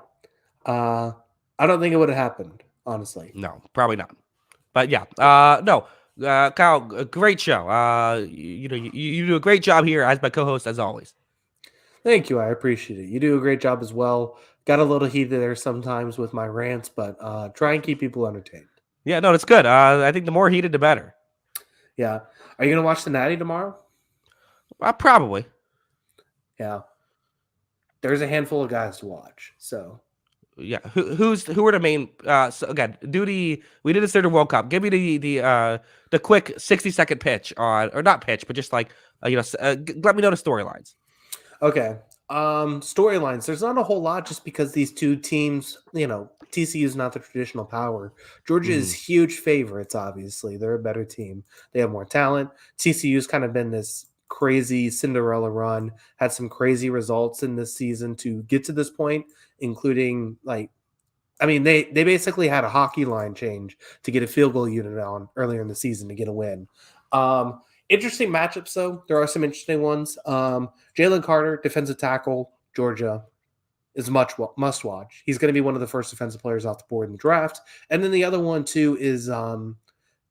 Uh, I don't think it would have happened, honestly. No, probably not. But yeah, no, Kyle, great show. You do a great job here as my co-host as always. Thank you. I appreciate it. You do a great job as well. Got a little heated there sometimes with my rants, but try and keep people entertained. Yeah, no, that's good. I think the more heated, the better. Yeah. Are you going to watch the Natty tomorrow? Probably. Yeah. There's a handful of guys to watch. So, Yeah. Who are the main? So again, we did this during the World Cup. Give me the quick 60-second pitch on, or not pitch, but just like let me know the storylines. okay. Storylines. There's not a whole lot just because these two teams, TCU is not the traditional power. Georgia is Mm. huge favorites, obviously. They're a better team. They have more talent. TCU's kind of been this crazy Cinderella run, had some crazy results in this season to get to this point, including they basically had a hockey line change to get a field goal unit on earlier in the season to get a win. Interesting matchups, though. There are some interesting ones. Jalen Carter, defensive tackle, Georgia, is must watch. He's going to be one of the first defensive players off the board in the draft. And then the other one, too, is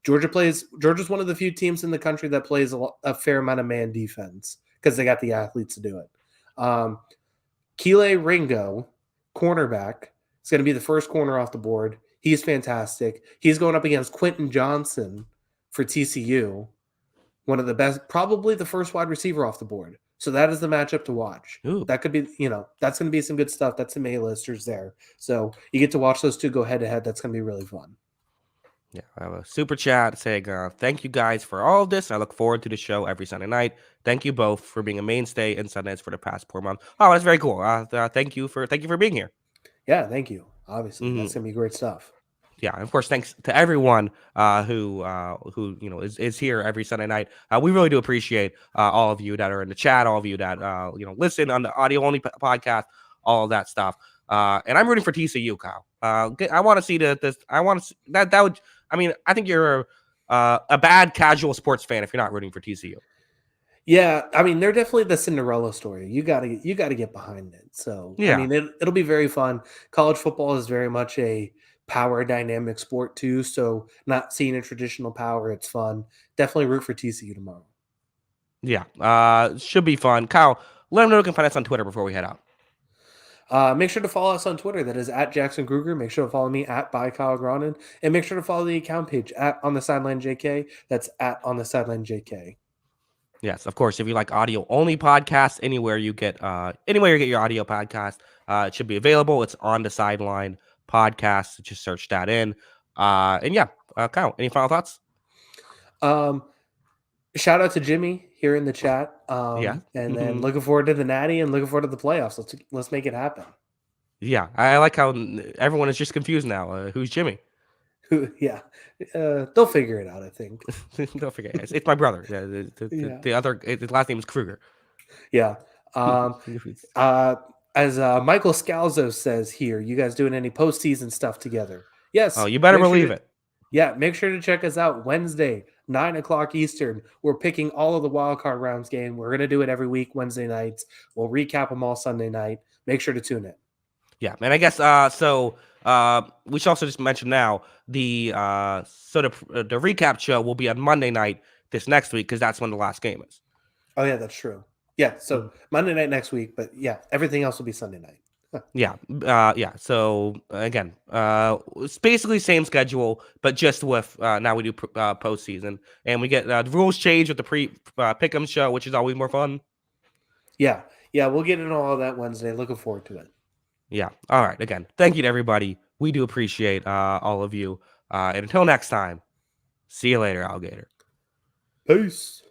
Georgia's one of the few teams in the country that plays a fair amount of man defense because they got the athletes to do it. Keeley Ringo, cornerback, is going to be the first corner off the board. He's fantastic. He's going up against Quentin Johnson for TCU, one of the best, probably the first wide receiver off the board. So that is the matchup to watch. Ooh. That could be, that's going to be some good stuff. That's some A-listers there. So you get to watch those two go head to head. That's going to be really fun. Yeah, I have a super chat saying, thank you guys for all of this. I look forward to the show every Sunday night. Thank you both for being a mainstay in Sundays for the past 4 months. Oh, that's very cool. Thank you for being here. Yeah, thank you. Obviously, Mhm. that's going to be great stuff. Yeah, and of course, thanks to everyone who is here every Sunday night. We really do appreciate all of you that are in the chat, all of you that listen on the audio only podcast, all of that stuff. And I'm rooting for TCU, Kyle. I want to see this. I want to that would. I mean, I think you're a bad casual sports fan if you're not rooting for TCU. Yeah, I mean, they're definitely the Cinderella story. You gotta get behind it. So, I Yeah, mean, it'll be very fun. College football is very much a power dynamic sport too. So, not seeing a traditional power, it's fun. Definitely root for TCU tomorrow. yeah. Should be fun. Kyle, let them know you can find us on Twitter before we head out. Make sure to follow us on Twitter. That is at Jackson Kruger. Make sure to follow me at by Kyle Gronin, and make sure to follow the account page at On the Sideline JK. That's at On the Sideline JK. Yes, of course. If you like audio only podcasts, anywhere you get your audio podcast, it should be available. It's On the Sideline podcast. Just search that in. And yeah, Kyle, any final thoughts? Shout out to Jimmy here in the chat. Yeah. And then looking forward to the Natty and looking forward to the playoffs. Let's make it happen. Yeah, I like how everyone is just confused now. Who's Jimmy? Yeah, they'll figure it out. I think. Don't forget, it's my brother. The other, his last name is Kruger. Yeah. As Michael Scalzo says here, you guys doing any postseason stuff together? Yes. Oh, you better believe it. Yeah, make sure to check us out Wednesday, 9:00 Eastern. We're picking all of the wildcard rounds game. We're going to do it every week, Wednesday nights. We'll recap them all Sunday night. Make sure to tune in. Yeah, and I guess so. We should also just mention now the the recap show will be on Monday night this next week because that's when the last game is. Oh yeah, that's true. Yeah, so Mhm. Monday night next week, but yeah, everything else will be Sunday night. Yeah, yeah. So again, it's basically same schedule, but just with now we do postseason, and we get the rules change with the pre pick'em show, which is always more fun. Yeah, yeah, we'll get into all of that Wednesday. Looking forward to it. Yeah. All right. Again, thank you to everybody. We do appreciate all of you. And until next time, see you later, alligator. Peace.